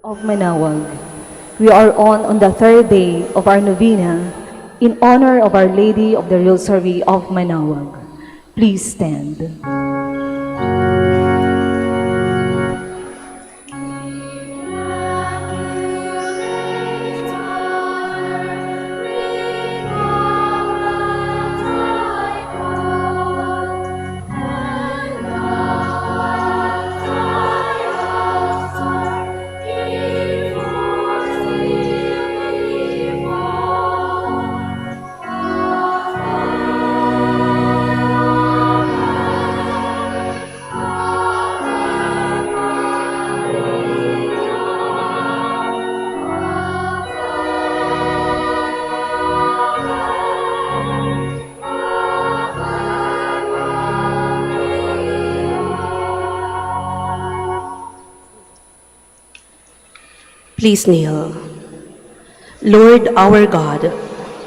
of Manaoag. We are on the third day of our novena in honor of Our Lady of the Rosary of Manaoag. Please stand. Please kneel. Lord our God,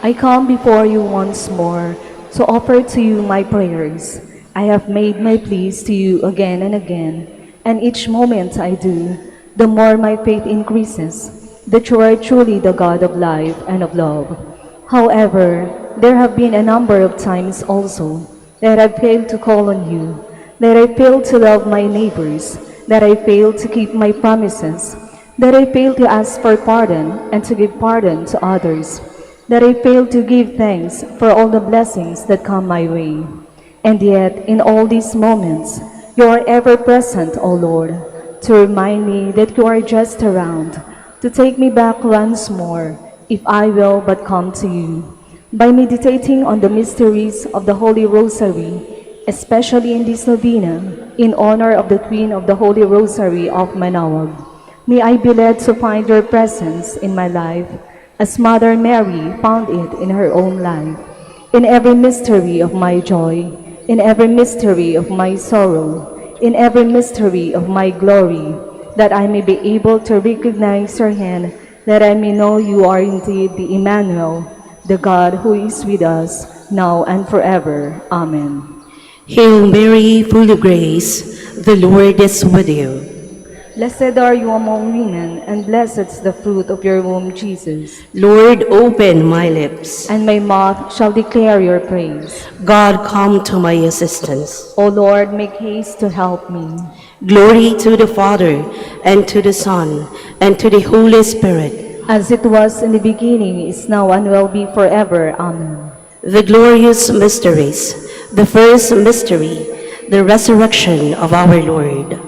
I come before you once more to offer to you my prayers. I have made my pleas to you again and again, and each moment I do, the more my faith increases, that you are truly the God of life and of love. However, there have been a number of times also that I failed to call on you, that I failed to love my neighbors, that I failed to keep my promises, that I failed to ask for pardon and to give pardon to others, that I failed to give thanks for all the blessings that come my way. And yet, in all these moments, you are ever present, O Lord, to remind me that you are just around, to take me back once more, if I will but come to you. By meditating on the mysteries of the Holy Rosary, especially in this novena, in honor of the Queen of the Holy Rosary of Manaoag, may I be led to find your presence in my life, as Mother Mary found it in her own life, in every mystery of my joy, in every mystery of my sorrow, in every mystery of my glory, that I may be able to recognize your hand, that I may know you are indeed the Emmanuel, the God who is with us, now and forever. Amen. Hail Mary, full of grace, the Lord is with you. Blessed are you among women, and blessed is the fruit of your womb, Jesus. Lord, open my lips, And my mouth shall declare your praise. God, come to my assistance. O Lord, make haste to help me. Glory to the Father, and to the Son, and to the Holy Spirit. As it was in the beginning, is now, and will be forever. Amen. The glorious mysteries. The first mystery, the resurrection of our Lord.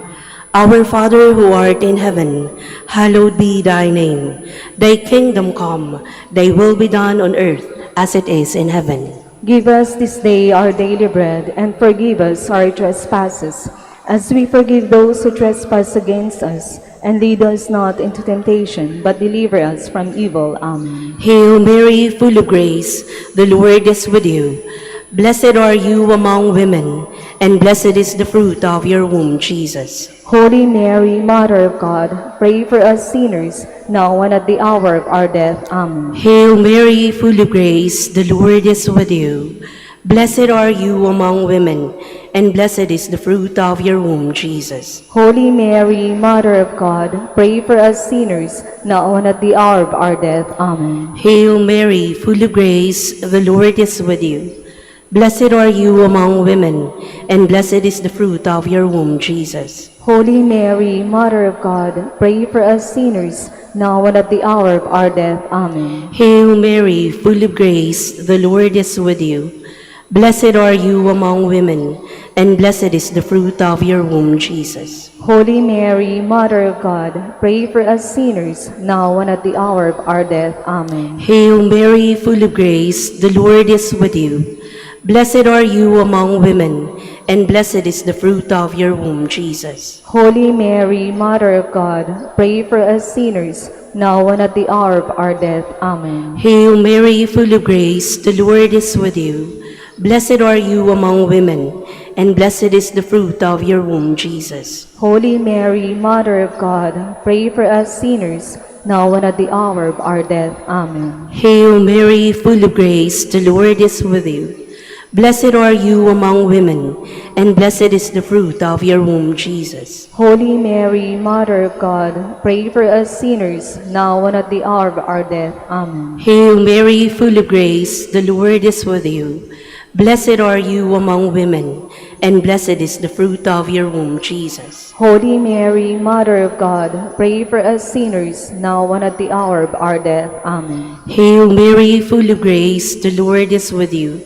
Our Father who art in heaven, hallowed be thy name. Thy kingdom come, thy will be done on earth as it is in heaven. Give us this day our daily bread, and forgive us our trespasses, as we forgive those who trespass against us. And lead us not into temptation, but deliver us from evil. Amen. Hail Mary, full of grace, the Lord is with you. Blessed are you among women, and blessed is the fruit of your womb, Jesus. Holy Mary, Mother of God, pray for us sinners, now and at the hour of our death. Amen. Hail Mary, full of grace, the Lord is with you. Blessed are you among women, and blessed is the fruit of your womb, Jesus. Holy Mary, Mother of God, pray for us sinners, now and at the hour of our death. Amen. Hail Mary, full of grace, the Lord is with you. Blessed are you among women, and blessed is the fruit of your womb, Jesus. Holy Mary, Mother of God, pray for us sinners, now and at the hour of our death. Amen. Hail Mary, full of grace, the Lord is with you. Blessed are you among women, and blessed is the fruit of your womb, Jesus. Holy Mary, Mother of God, pray for us sinners, now and at the hour of our death. Amen. Hail Mary, full of grace, the Lord is with you. Blessed are you among women, and blessed is the fruit of your womb, Jesus. Holy Mary, Mother of God, pray for us sinners, now and at the hour of our death. Amen. Hail Mary, full of grace, the Lord is with you. Blessed are you among women, and blessed is the fruit of your womb, Jesus. Holy Mary, Mother of God, pray for us sinners, now and at the hour of our death. Amen. Hail Mary, full of grace, the Lord is with you. Blessed are you among women, and blessed is the fruit of your womb, Jesus. Holy Mary, Mother of God, pray for us sinners, now and at the hour of our death. Amen. Hail Mary, full of grace, the Lord is with you. Blessed are you among women, and blessed is the fruit of your womb, Jesus. Holy Mary, Mother of God, pray for us sinners, now and at the hour of our death. Amen. Hail Mary, full of grace, the Lord is with you.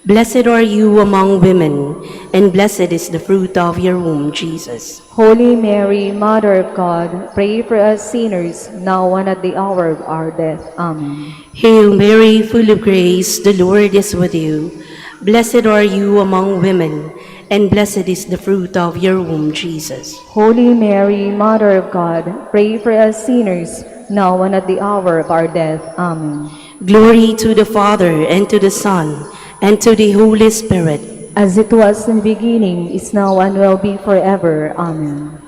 Blessed are you among women, and blessed is the fruit of your womb, Jesus. Holy Mary, Mother of God, pray for us sinners, now and at the hour of our death. Amen. Hail Mary, full of grace, the Lord is with you. Blessed are you among women, and blessed is the fruit of your womb, Jesus. Holy Mary, Mother of God, pray for us sinners, now and at the hour of our death. Amen. Glory to the Father, and to the Son, and to the Holy Spirit. As it was in the beginning, is now, and will be forever. Amen.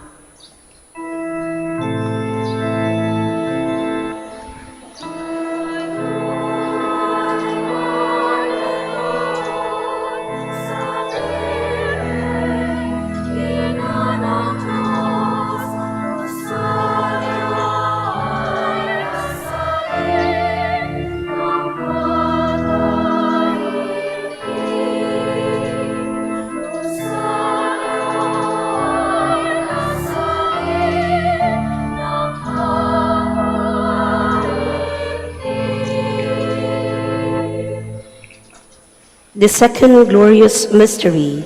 The second glorious mystery,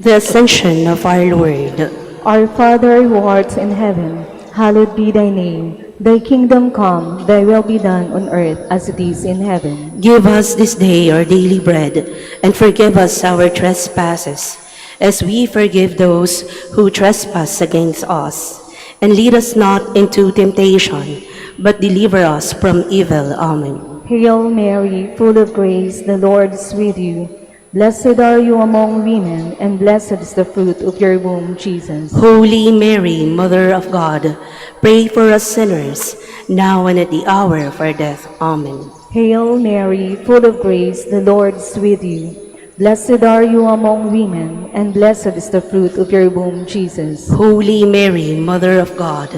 the Ascension of our Lord. Our Father who art in heaven, hallowed be thy name. Thy kingdom come, thy will be done on earth as it is in heaven. Give us this day our daily bread, and forgive us our trespasses, as we forgive those who trespass against us. And lead us not into temptation, but deliver us from evil. Amen. Hail Mary, full of grace, the Lord is with you. Blessed are you among women, and blessed is the fruit of your womb, Jesus. Holy Mary, Mother of God, pray for us sinners, now and at the hour of our death. Amen. Hail Mary, full of grace, the Lord is with you. Blessed are you among women, and blessed is the fruit of your womb, Jesus. Holy Mary, Mother of God,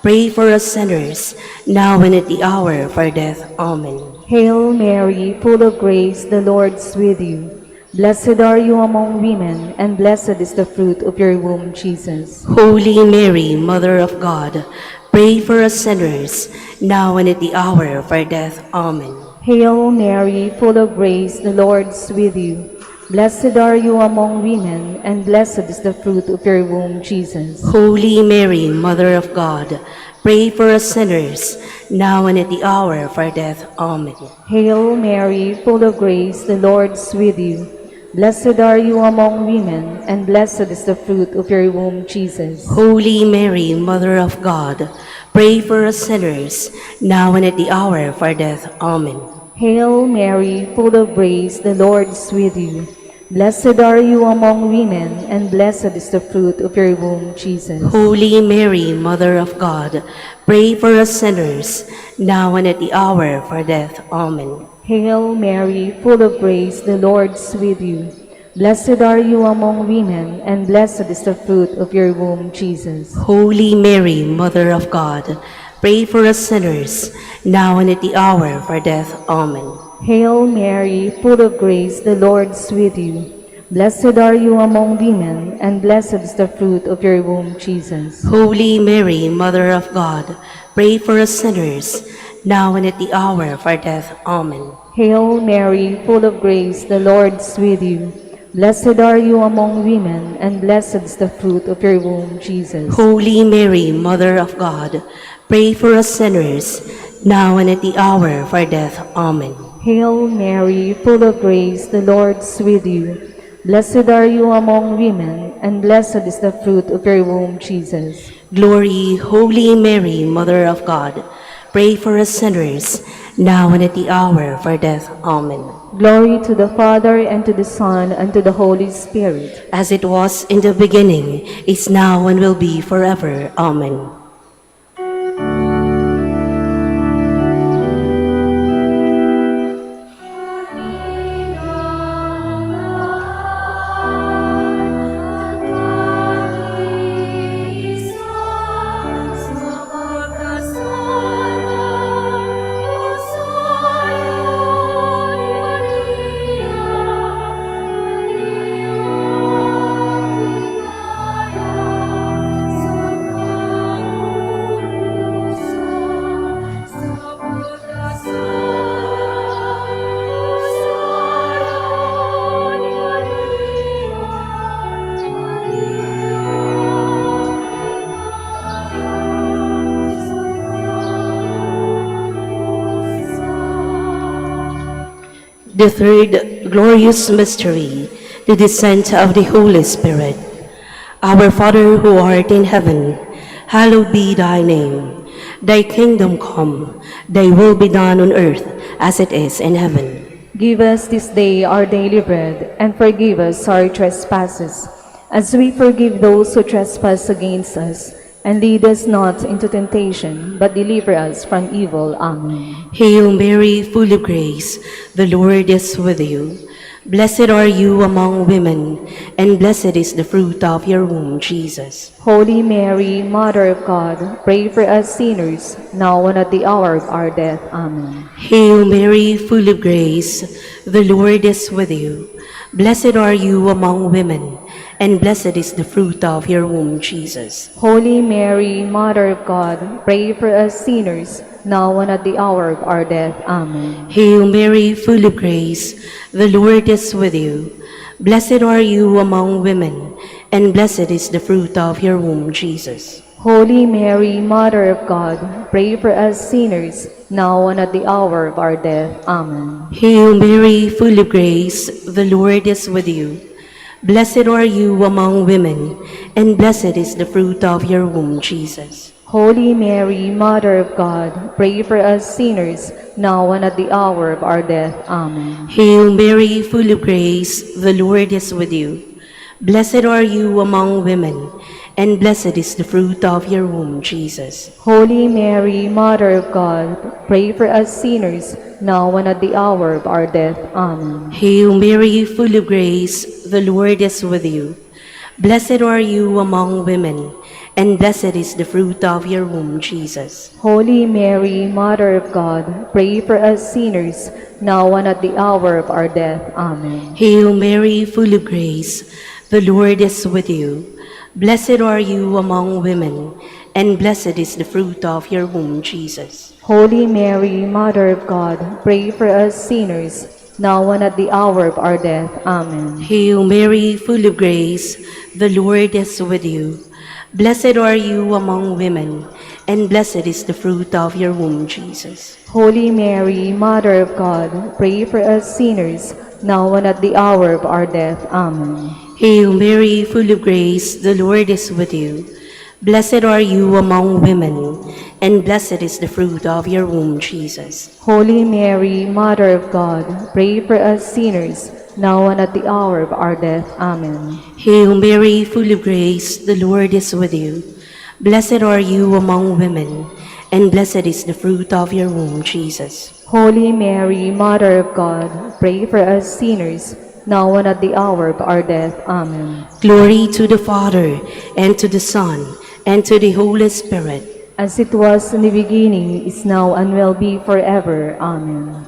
pray for us sinners, now and at the hour of our death. Amen. Hail Mary, full of grace, the Lord is with you. Blessed are you among women, and blessed is the fruit of your womb, Jesus. Holy Mary, Mother of God, pray for us sinners, now and at the hour of our death. Amen. Hail Mary, full of grace, the Lord is with you. Blessed are you among women, and blessed is the fruit of your womb, Jesus. Holy Mary, Mother of God, pray for us sinners, now and at the hour of our death. Amen. Hail Mary, full of grace, the Lord is with you. Blessed are you among women, and blessed is the fruit of your womb, Jesus. Holy Mary, Mother of God, pray for us sinners, now and at the hour of our death. Amen. Hail Mary, full of grace, the Lord is with you. Blessed are you among women, and blessed is the fruit of your womb, Jesus. Holy Mary, Mother of God, pray for us sinners, now and at the hour of our death. Amen. Hail Mary, full of grace, the Lord is with you. Blessed are you among women, and blessed is the fruit of your womb, Jesus. Holy Mary, Mother of God, pray for us sinners, now and at the hour of our death. Amen. Hail Mary, full of grace, the Lord is with you. Blessed are you among women, and blessed is the fruit of your womb, Jesus. Holy Mary, Mother of God, pray for us sinners, now and at the hour of our death. Amen. Hail Mary, full of grace, the Lord is with you. Blessed are you among women, and blessed is the fruit of your womb, Jesus. Holy Mary, Mother of God, pray for us sinners, now and at the hour of our death. Amen. Hail Mary, full of grace, the Lord is with you. Blessed are you among women, and blessed is the fruit of your womb, Jesus. Glory, Holy Mary, Mother of God, pray for us sinners, now and at the hour of our death. Amen. Glory to the Father, and to the Son, and to the Holy Spirit. As it was in the beginning, is now, and will be forever. Amen. The third glorious mystery, the descent of the Holy Spirit. Our Father who art in heaven, hallowed be thy name. Thy kingdom come, thy will be done on earth as it is in heaven. Give us this day our daily bread, and forgive us our trespasses, as we forgive those who trespass against us. And lead us not into temptation, but deliver us from evil. Amen. Hail Mary, full of grace, the Lord is with you. Blessed are you among women, and blessed is the fruit of your womb, Jesus. Holy Mary, Mother of God, pray for us sinners, now and at the hour of our death. Amen. Hail Mary, full of grace, the Lord is with you. Blessed are you among women, and blessed is the fruit of your womb, Jesus. Holy Mary, Mother of God, pray for us sinners, now and at the hour of our death. Amen. Hail Mary, full of grace, the Lord is with you. Blessed are you among women, and blessed is the fruit of your womb, Jesus. Holy Mary, Mother of God, pray for us sinners, now and at the hour of our death. Amen. Hail Mary, full of grace, the Lord is with you. Blessed are you among women, and blessed is the fruit of your womb, Jesus. Holy Mary, Mother of God, pray for us sinners, now and at the hour of our death. Amen. Hail Mary, full of grace, the Lord is with you. Blessed are you among women, and blessed is the fruit of your womb, Jesus. Holy Mary, Mother of God, pray for us sinners, now and at the hour of our death. Amen. Hail Mary, full of grace, the Lord is with you. Blessed are you among women, and blessed is the fruit of your womb, Jesus. Holy Mary, Mother of God, pray for us sinners, now and at the hour of our death. Amen. Hail Mary, full of grace, the Lord is with you. Blessed are you among women, and blessed is the fruit of your womb, Jesus. Holy Mary, Mother of God, pray for us sinners, now and at the hour of our death. Amen. Hail Mary, full of grace, the Lord is with you. Blessed are you among women, and blessed is the fruit of your womb, Jesus. Holy Mary, Mother of God, pray for us sinners, now and at the hour of our death. Amen. Hail Mary, full of grace, the Lord is with you. Blessed are you among women, and blessed is the fruit of your womb, Jesus. Holy Mary, Mother of God, pray for us sinners, now and at the hour of our death. Amen. Hail Mary, full of grace, the Lord is with you. Blessed are you among women, and blessed is the fruit of your womb, Jesus. Holy Mary, Mother of God, pray for us sinners, now and at the hour of our death. Amen. Glory to the Father, and to the Son, and to the Holy Spirit. As it was in the beginning, is now, and will be forever. Amen.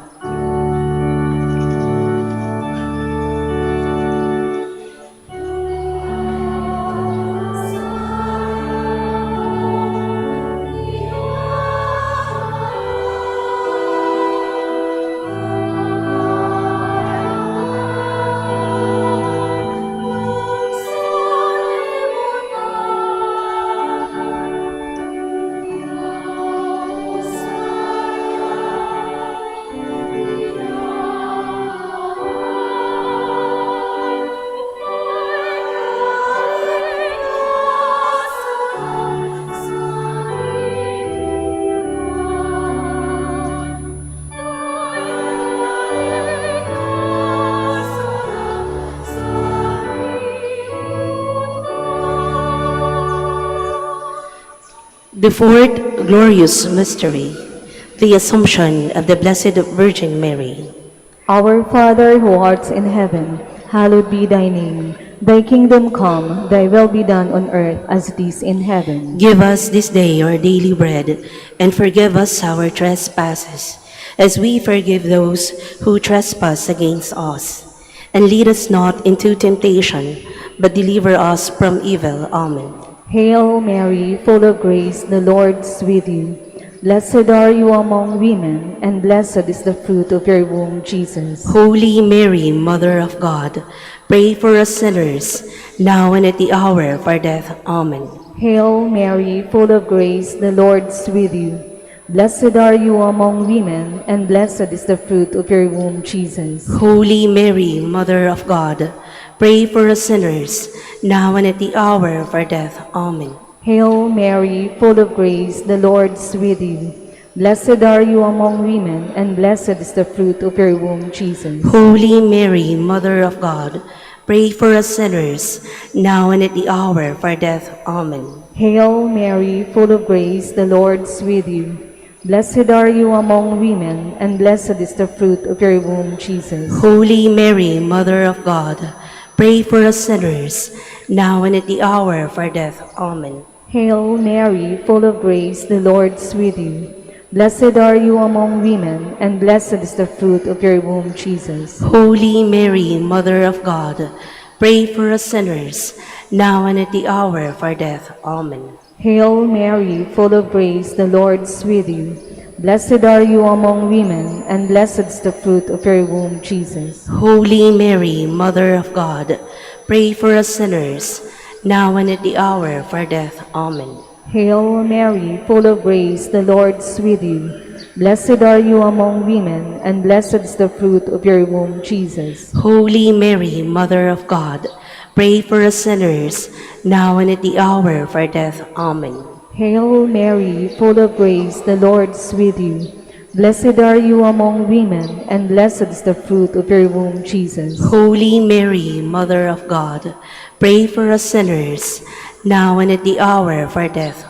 The fourth glorious mystery, the Assumption of the Blessed Virgin Mary. Our Father who art in heaven, hallowed be thy name. Thy kingdom come, thy will be done on earth as it is in heaven. Give us this day our daily bread, and forgive us our trespasses, as we forgive those who trespass against us. And lead us not into temptation, but deliver us from evil. Amen. Hail Mary, full of grace, the Lord is with you. Blessed are you among women, and blessed is the fruit of your womb, Jesus. Holy Mary, Mother of God, pray for us sinners, now and at the hour of our death. Amen. Hail Mary, full of grace, the Lord is with you. Blessed are you among women, and blessed is the fruit of your womb, Jesus. Holy Mary, Mother of God, pray for us sinners, now and at the hour of our death. Amen. Hail Mary, full of grace, the Lord is with you. Blessed are you among women, and blessed is the fruit of your womb, Jesus. Holy Mary, Mother of God, pray for us sinners, now and at the hour of our death. Amen. Hail Mary, full of grace, the Lord is with you. Blessed are you among women, and blessed is the fruit of your womb, Jesus. Holy Mary, Mother of God, pray for us sinners, now and at the hour of our death. Amen. Hail Mary, full of grace, the Lord is with you. Blessed are you among women, and blessed is the fruit of your womb, Jesus. Holy Mary, Mother of God, pray for us sinners, now and at the hour of our death. Amen. Hail Mary, full of grace, the Lord is with you. Blessed are you among women, and blessed is the fruit of your womb, Jesus. Holy Mary, Mother of God, pray for us sinners, now and at the hour of our death. Amen. Hail Mary, full of grace, the Lord is with you. Blessed are you among women, and blessed is the fruit of your womb, Jesus. Holy Mary, Mother of God, pray for us sinners, now and at the hour of our death. Amen. Hail Mary, full of grace, the Lord is with you. Blessed are you among women, and blessed is the fruit of your womb, Jesus. Holy Mary, Mother of God, pray for us sinners, now and at the hour of our death.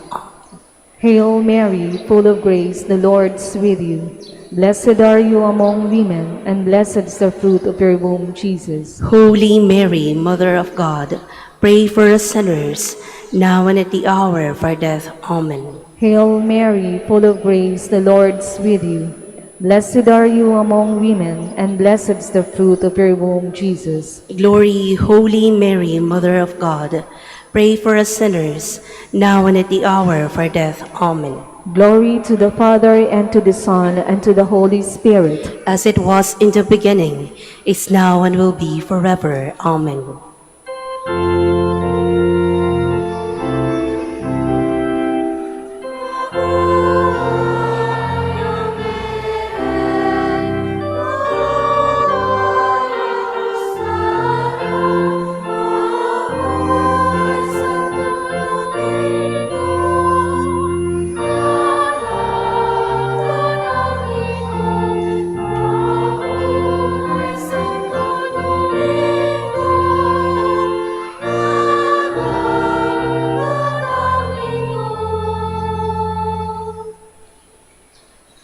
Hail Mary, full of grace, the Lord is with you. Blessed are you among women, and blessed is the fruit of your womb, Jesus. Holy Mary, Mother of God, pray for us sinners, now and at the hour of our death. Amen. Hail Mary, full of grace, the Lord is with you. Blessed are you among women, and blessed is the fruit of your womb, Jesus. Glory, Holy Mary, Mother of God, pray for us sinners, now and at the hour of our death. Amen. Glory to the Father, and to the Son, and to the Holy Spirit. As it was in the beginning, is now, and will be forever. Amen.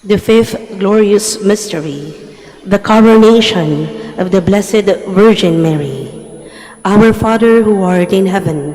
The fifth glorious mystery, the coronation of the Blessed Virgin Mary. Our Father who art in heaven,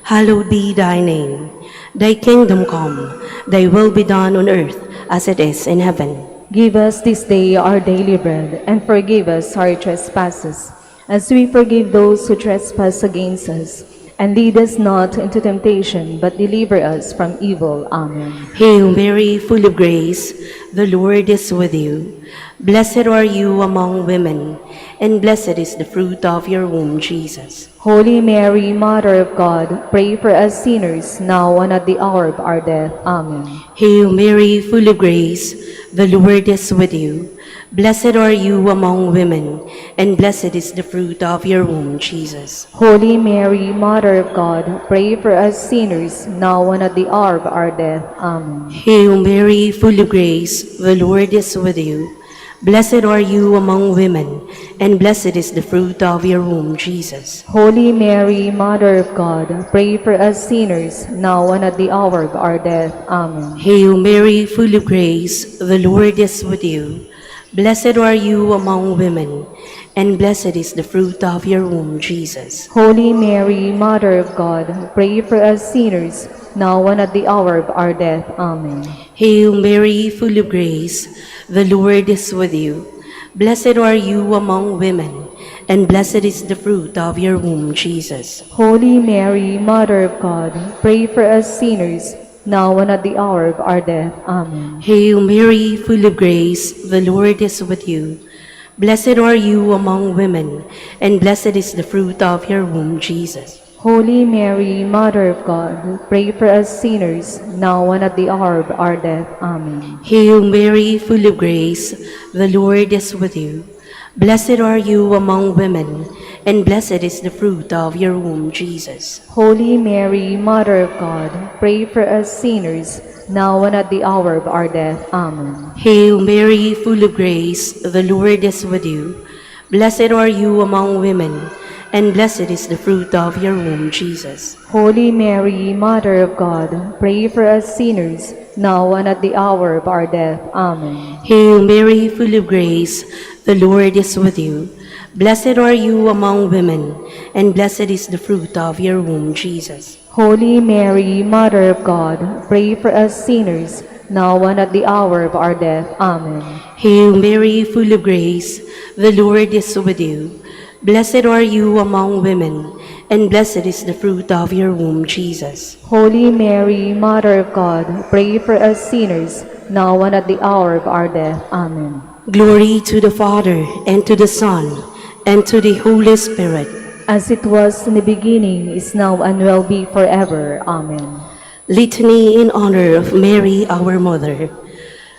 hallowed be thy name. Thy kingdom come, thy will be done on earth as it is in heaven. Give us this day our daily bread, and forgive us our trespasses, as we forgive those who trespass against us. And lead us not into temptation, but deliver us from evil. Amen. Hail Mary, full of grace, the Lord is with you. Blessed are you among women, and blessed is the fruit of your womb, Jesus. Holy Mary, Mother of God, pray for us sinners, now and at the hour of our death. Amen. Hail Mary, full of grace, the Lord is with you. Blessed are you among women, and blessed is the fruit of your womb, Jesus. Holy Mary, Mother of God, pray for us sinners, now and at the hour of our death. Amen. Hail Mary, full of grace, the Lord is with you. Blessed are you among women, and blessed is the fruit of your womb, Jesus. Holy Mary, Mother of God, pray for us sinners, now and at the hour of our death. Amen. Hail Mary, full of grace, the Lord is with you. Blessed are you among women, and blessed is the fruit of your womb, Jesus. Holy Mary, Mother of God, pray for us sinners, now and at the hour of our death. Amen. Hail Mary, full of grace, the Lord is with you. Blessed are you among women, and blessed is the fruit of your womb, Jesus. Holy Mary, Mother of God, pray for us sinners, now and at the hour of our death. Amen. Hail Mary, full of grace, the Lord is with you. Blessed are you among women, and blessed is the fruit of your womb, Jesus. Holy Mary, Mother of God, pray for us sinners, now and at the hour of our death. Amen. Hail Mary, full of grace, the Lord is with you. Blessed are you among women, and blessed is the fruit of your womb, Jesus. Holy Mary, Mother of God, pray for us sinners, now and at the hour of our death. Amen. Hail Mary, full of grace, the Lord is with you. Blessed are you among women, and blessed is the fruit of your womb, Jesus. Holy Mary, Mother of God, pray for us sinners, now and at the hour of our death. Amen. Hail Mary, full of grace, the Lord is with you. Blessed are you among women, and blessed is the fruit of your womb, Jesus. Holy Mary, Mother of God, pray for us sinners, now and at the hour of our death. Amen. Hail Mary, full of grace, the Lord is with you. Blessed are you among women, and blessed is the fruit of your womb, Jesus. Holy Mary, Mother of God, pray for us sinners, now and at the hour of our death. Amen. Glory to the Father, and to the Son, and to the Holy Spirit. As it was in the beginning, is now, and will be forever. Amen. Litany in honor of Mary, our Mother.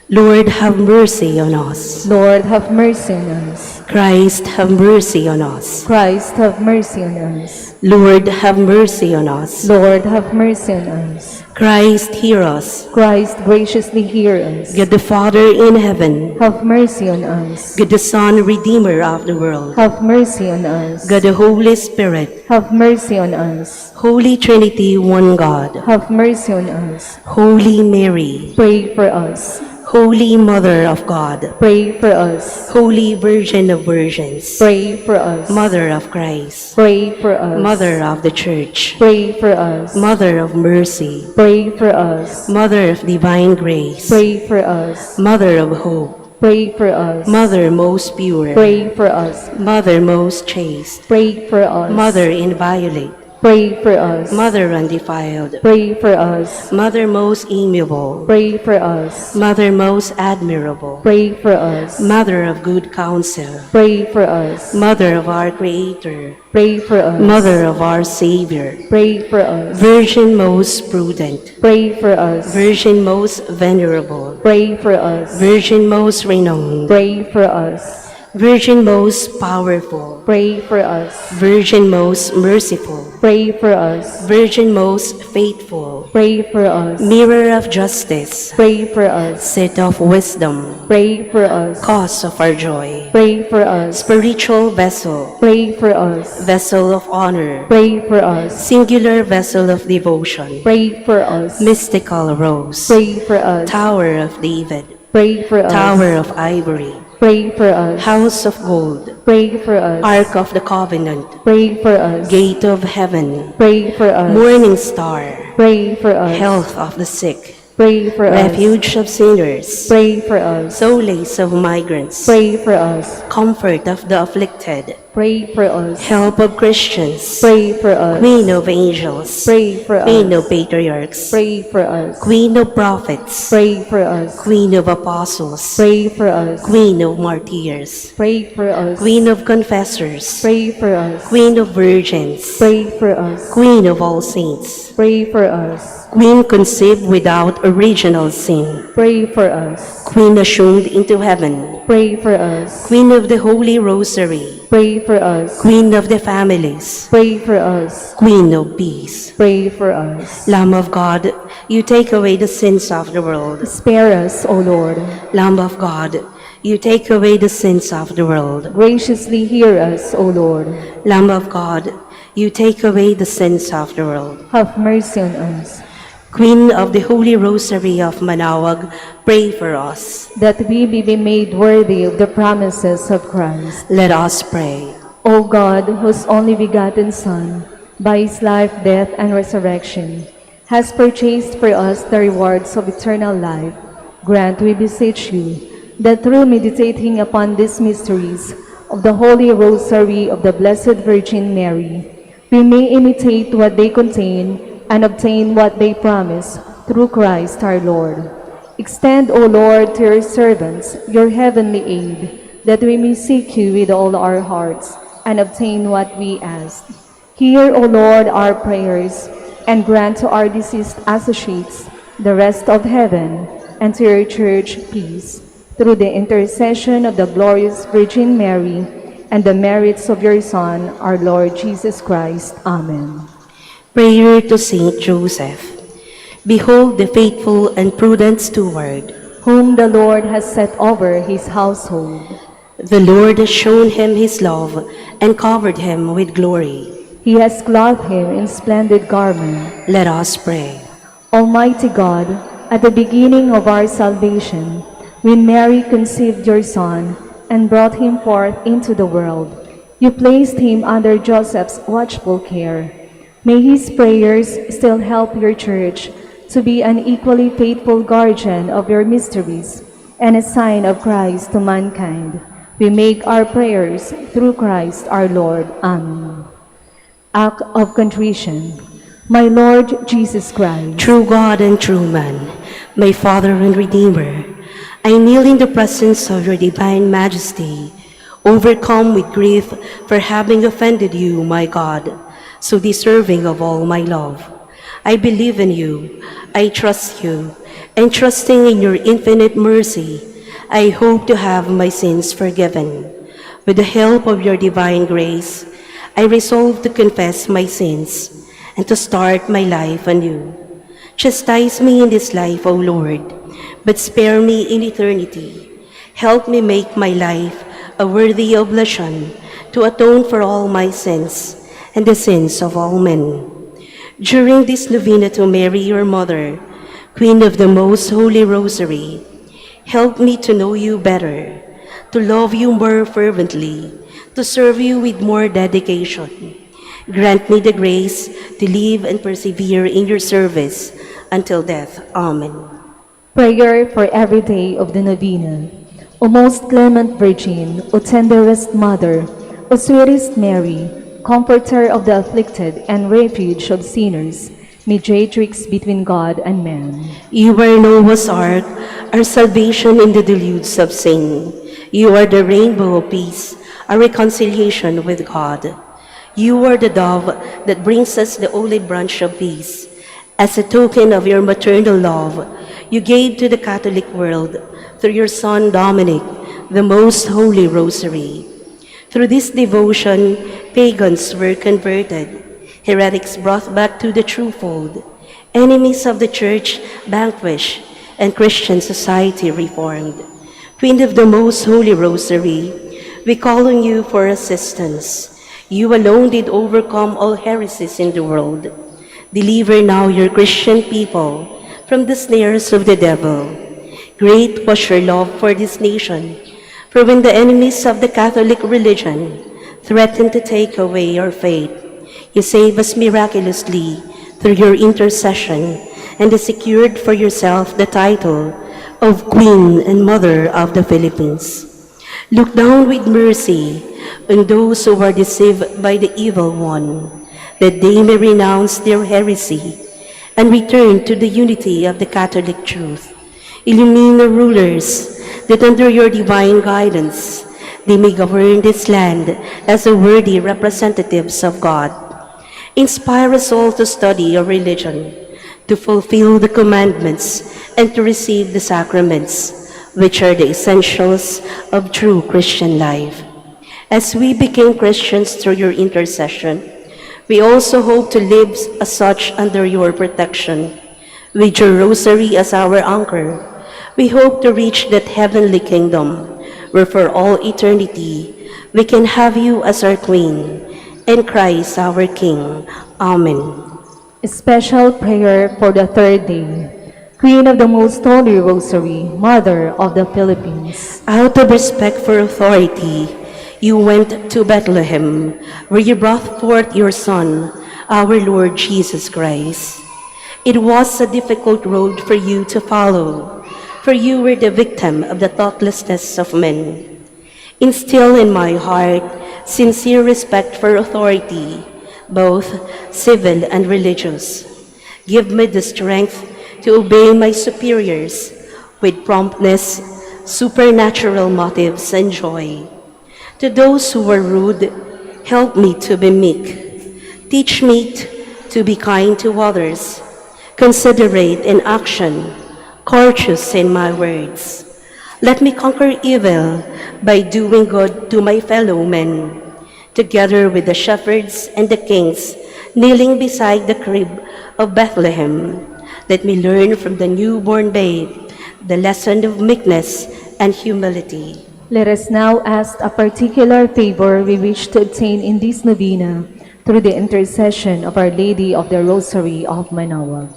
Lord, have mercy on us. Lord, have mercy on us. Christ, have mercy on us. Christ, have mercy on us. Lord, have mercy on us. Lord, have mercy on us. Christ, hear us. Christ, graciously hear us. God the Father in heaven, Have mercy on us. God the Son, Redeemer of the world, Have mercy on us. God the Holy Spirit, Have mercy on us. Holy Trinity, one God, Have mercy on us. Holy Mary, Pray for us. Holy Mother of God, Pray for us. Holy Virgin of Virgins, Pray for us. Mother of Christ, Pray for us. Mother of the Church, Pray for us. Mother of Mercy, Pray for us. Mother of Divine Grace, Pray for us. Mother of Hope, Pray for us. Mother most pure, Pray for us. Mother most chaste, Pray for us. Mother inviolate, Pray for us. Mother undefiled, Pray for us. Mother most amiable, Pray for us. Mother most admirable, Pray for us. Mother of good counsel, Pray for us. Mother of our Creator, Pray for us. Mother of our Savior, Pray for us. Virgin most prudent, Pray for us. Virgin most venerable, Pray for us. Virgin most renowned, Pray for us. Virgin most powerful, Pray for us. Virgin most merciful, Pray for us. Virgin most faithful, Pray for us. Mirror of justice, Pray for us. Seat of wisdom, Pray for us. cause of our joy, Pray for us. spiritual vessel, Pray for us. vessel of honor, Pray for us. singular vessel of devotion, Pray for us. mystical rose, Pray for us. Tower of David, Pray for us. Tower of ivory, Pray for us. House of gold, Pray for us. Ark of the covenant, Pray for us. Gate of heaven, Pray for us. Morning star, Pray for us. Health of the sick, Pray for us. Refuge of sinners, Pray for us. Solace of migrants, Pray for us. Comfort of the afflicted, Pray for us. Help of Christians, Pray for us. Queen of angels, Pray for Queen us. of patriarchs, Pray for us. Queen of prophets, Pray for us. Queen of apostles, Pray for us. Queen of martyrs, Pray for us. Queen of confessors, Pray for us. Queen of virgins, Pray for us. Queen of all saints, Pray for us. Queen conceived without original sin, Pray for us. Queen assumed into heaven, Pray for us. Queen of the Holy Rosary, Pray for us. Queen of the families, Pray for us. Queen of peace. Pray for us. Lamb of God, you take away the sins of the world. Spare us, O Lord. Lamb of God, you take away the sins of the world. Graciously hear us, O Lord. Lamb of God, you take away the sins of the world. Have mercy on us, Queen of the Holy Rosary of Manaoag, pray for us. that we may be made worthy of the promises of Christ. Let us pray. O God, whose only begotten Son, by his life, death, and resurrection, has purchased for us the rewards of eternal life, grant, we beseech you, that through meditating upon these mysteries of the Holy Rosary of the Blessed Virgin Mary, we may imitate what they contain and obtain what they promise, through Christ our Lord. Extend, O Lord, to your servants your heavenly aid, that we may seek you with all our hearts and obtain what we ask. Hear, O Lord, our prayers, and grant to our deceased associates the rest of heaven, and to your church peace, through the intercession of the glorious Virgin Mary, and the merits of your Son, our Lord Jesus Christ. Amen. Prayer to Saint Joseph. Behold the faithful and prudent steward. Whom the Lord has set over his household. The Lord has shown him his love and covered him with glory. He has clothed him in splendid garment. Let us pray. Almighty God, at the beginning of our salvation, when Mary conceived your Son and brought him forth into the world, you placed him under Joseph's watchful care. May his prayers still help your church to be an equally faithful guardian of your mysteries and a sign of Christ to mankind. We make our prayers through Christ our Lord. Amen. Act of contrition. My Lord Jesus Christ, True God and true man, my Father and Redeemer, I kneel in the presence of your divine majesty, overcome with grief for having offended you, my God, so deserving of all my love. I believe in you, I trust you, and trusting in your infinite mercy, I hope to have my sins forgiven. With the help of your divine grace, I resolve to confess my sins and to start my life anew. Chastise me in this life, O Lord, but spare me in eternity. Help me make my life a worthy oblation to atone for all my sins and the sins of all men. During this novena to Mary, your Mother, Queen of the Most Holy Rosary, help me to know you better, to love you more fervently, to serve you with more dedication. Grant me the grace to live and persevere in your service until death. Amen. prayer for every day of the novena. O most clement Virgin, O tenderest Mother, O sweetest Mary, Comforter of the afflicted and refuge of sinners, mediatrix between God and man. You are Noah's ark, our salvation in the deluge of sin. You are the rainbow of peace, our reconciliation with God. You are the dove that brings us the olive branch of peace. As a token of your maternal love, you gave to the Catholic world, through your Son Dominic, the Most Holy Rosary. Through this devotion, pagans were converted, heretics brought back to the true fold, enemies of the Church vanquished, and Christian society reformed. Queen of the Most Holy Rosary, we call on you for assistance. You alone did overcome all heresies in the world. Deliver now your Christian people from the snares of the devil. Great was your love for this nation, for when the enemies of the Catholic religion threatened to take away your faith, you saved us miraculously through your intercession and secured for yourself the title of Queen and Mother of the Philippines. Look down with mercy on those who are deceived by the evil one, that they may renounce their heresy and return to the unity of the Catholic truth. Illumine the rulers, that under your divine guidance, they may govern this land as a worthy representatives of God. Inspire us all to study your religion, to fulfill the commandments, and to receive the sacraments, which are the essentials of true Christian life. As we became Christians through your intercession, we also hope to live as such under your protection. With your rosary as our anchor, we hope to reach that heavenly kingdom, where for all eternity we can have you as our Queen and Christ our King. Amen. A special prayer for the third day. Queen of the Most Holy Rosary, Mother of the Philippines. Out of respect for authority, you went to Bethlehem, where you brought forth your Son, our Lord Jesus Christ. It was a difficult road for you to follow, for you were the victim of the thoughtlessness of men. Instill in my heart sincere respect for authority, both civil and religious. Give me the strength to obey my superiors with promptness, supernatural motives, and joy. To those who are rude, help me to be meek. Teach me to be kind to others, considerate in action, courteous in my words. Let me conquer evil by doing good to my fellow men, together with the shepherds and the kings kneeling beside the crib of Bethlehem. Let me learn from the newborn babe the lesson of meekness and humility. Let us now ask a particular favor we wish to obtain in this novena through the intercession of Our Lady of the Rosary of Manaoag.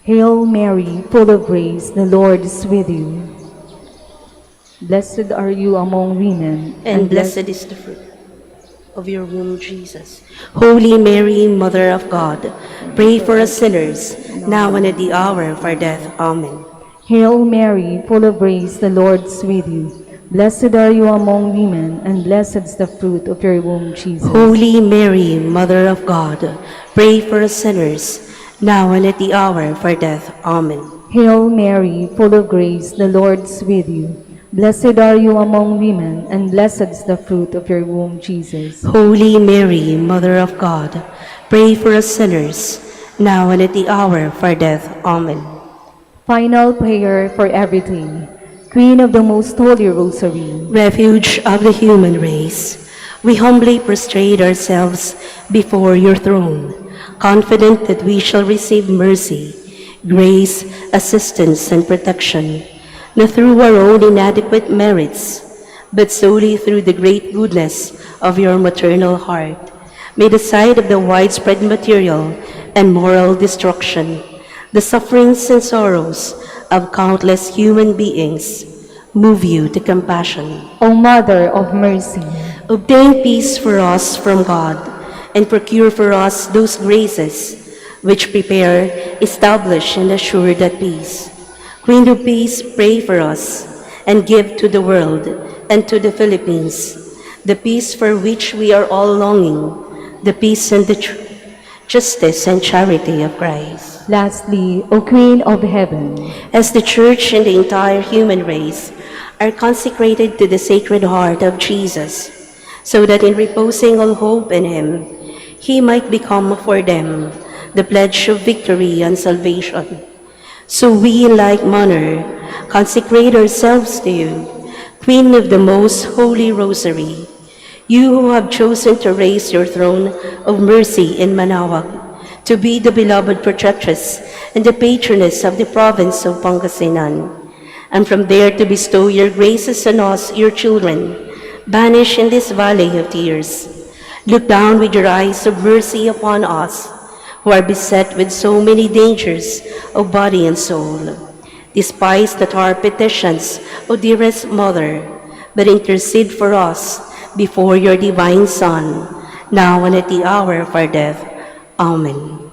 Hail Mary, full of grace, the Lord is with you. Blessed are you among women, And blessed is the fruit of your womb, Jesus. Holy Mary, Mother of God, pray for us sinners, now and at the hour of our death. Amen. Hail Mary, full of grace, the Lord is with you. Blessed are you among women, and blessed is the fruit of your womb, Jesus. Holy Mary, Mother of God, pray for us sinners, now and at the hour of our death. Amen. Hail Mary, full of grace, the Lord is with you. Blessed are you among women, and blessed is the fruit of your womb, Jesus. Holy Mary, Mother of God, pray for us sinners, now and at the hour of our death. Amen. Final prayer for every day. Queen of the Most Holy Rosary, Refuge of the human race, we humbly prostrate ourselves before your throne, confident that we shall receive mercy, grace, assistance, and protection, not through our own inadequate merits, but solely through the great goodness of your maternal heart. May the sight of the widespread material and moral destruction, the sufferings and sorrows of countless human beings, move you to compassion. O Mother of Mercy, Obtain peace for us from God, and procure for us those graces which prepare, establish, and assure that peace. Queen of Peace, pray for us, and give to the world and to the Philippines the peace for which we are all longing, the peace and the justice and charity of Christ. lastly, O Queen of Heaven, As the Church and the entire human race are consecrated to the Sacred Heart of Jesus, so that in reposing all hope in Him, He might become for them the pledge of victory and salvation. So we, in like manner, consecrate ourselves to you, Queen of the Most Holy Rosary, you who have chosen to raise your throne of mercy in Manaoag, to be the beloved protectress and the patroness of the province of Pangasinan, and from there to bestow your graces on us, your children, banished in this valley of tears. Look down with your eyes of mercy upon us, who are beset with so many dangers of body and soul. Despise not our petitions, O dearest Mother, but intercede for us before your divine Son, now and at the hour of our death. Amen.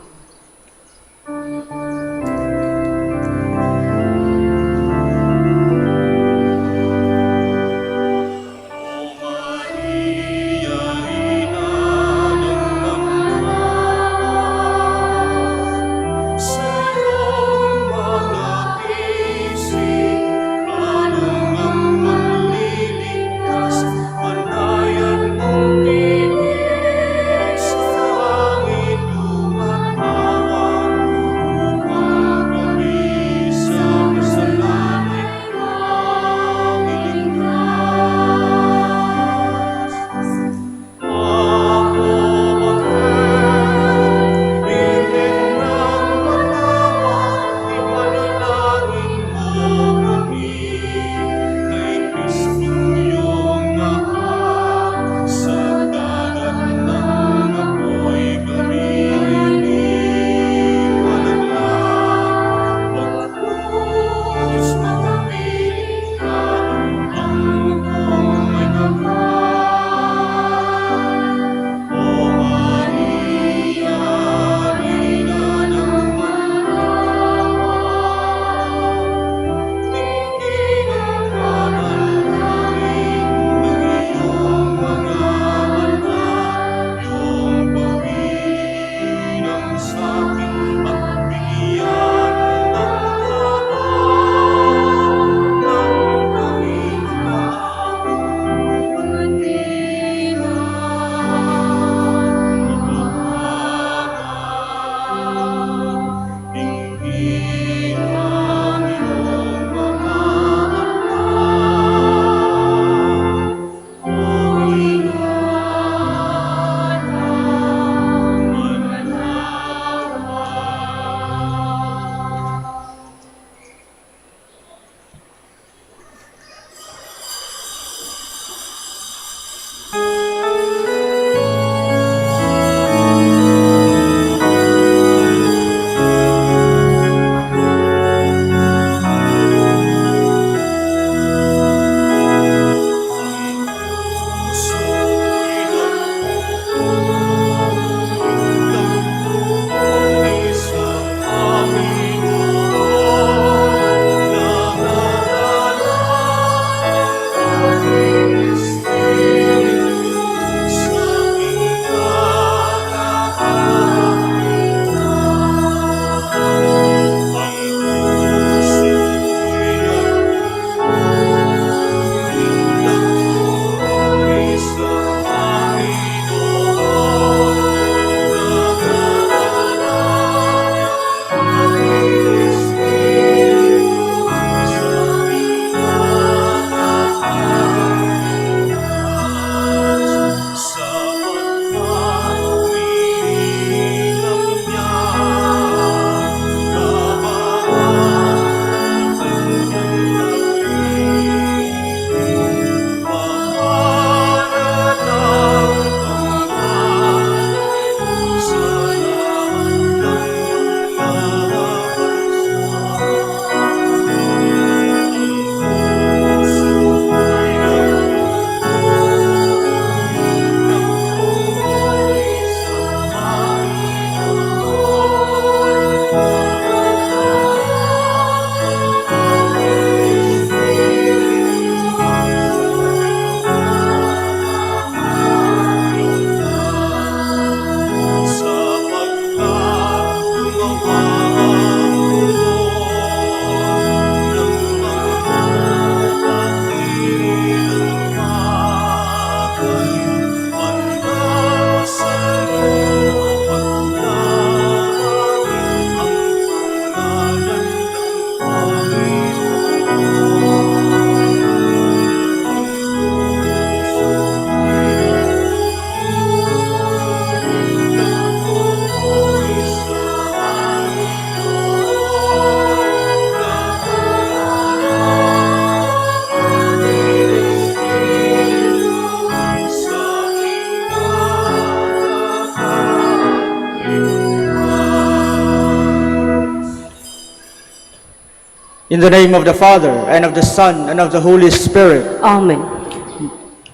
In the name of the Father, and of the Son, and of the Holy Spirit. Amen.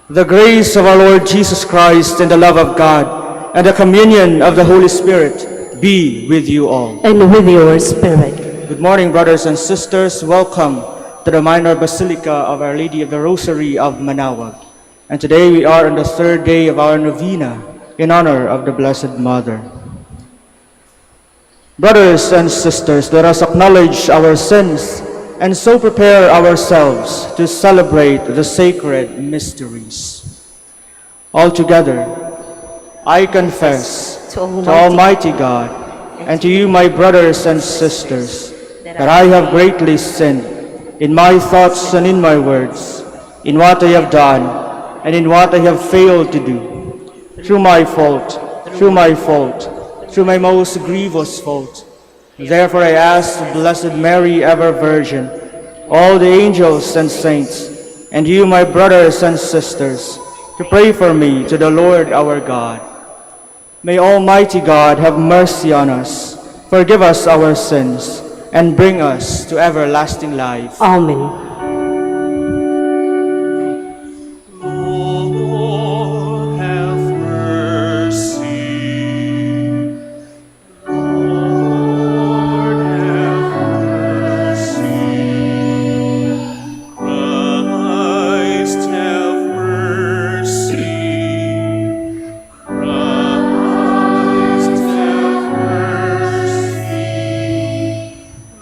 The grace of our Lord Jesus Christ, and the love of God, and the communion of the Holy Spirit be with you all. And with your spirit. Good morning, brothers and sisters. Welcome to the Minor Basilica of Our Lady of the Rosary of Manaoag. And today we are on the third day of our Novena in honor of the Blessed Mother. Brothers and sisters, let us acknowledge our sins and so prepare ourselves to celebrate the sacred mysteries. Altogether, I confess to Almighty God and to you, my brothers and sisters, that I have greatly sinned in my thoughts and in my words, in what I have done and in what I have failed to do, through my fault, through my most grievous fault. Therefore I ask the Blessed Mary, ever Virgin, all the angels and saints, and you, my brothers and sisters, to pray for me to the Lord our God. May Almighty God have mercy on us, forgive us our sins, and bring us to everlasting life. Amen. Lord, have mercy. Lord, have mercy. Christ, have mercy. Christ, have mercy.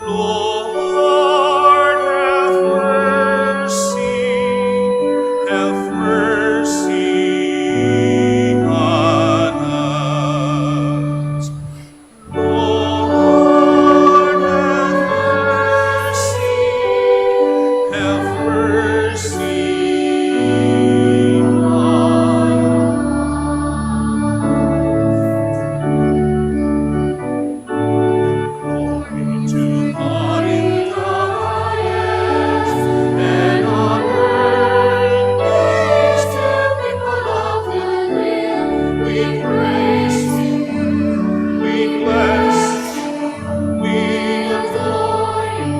Lord, have mercy. Have mercy on us. Lord, have mercy. Have mercy on Glory to God in the highest, and on earth peace to people of good will. We praise you, we bless you, we adore you,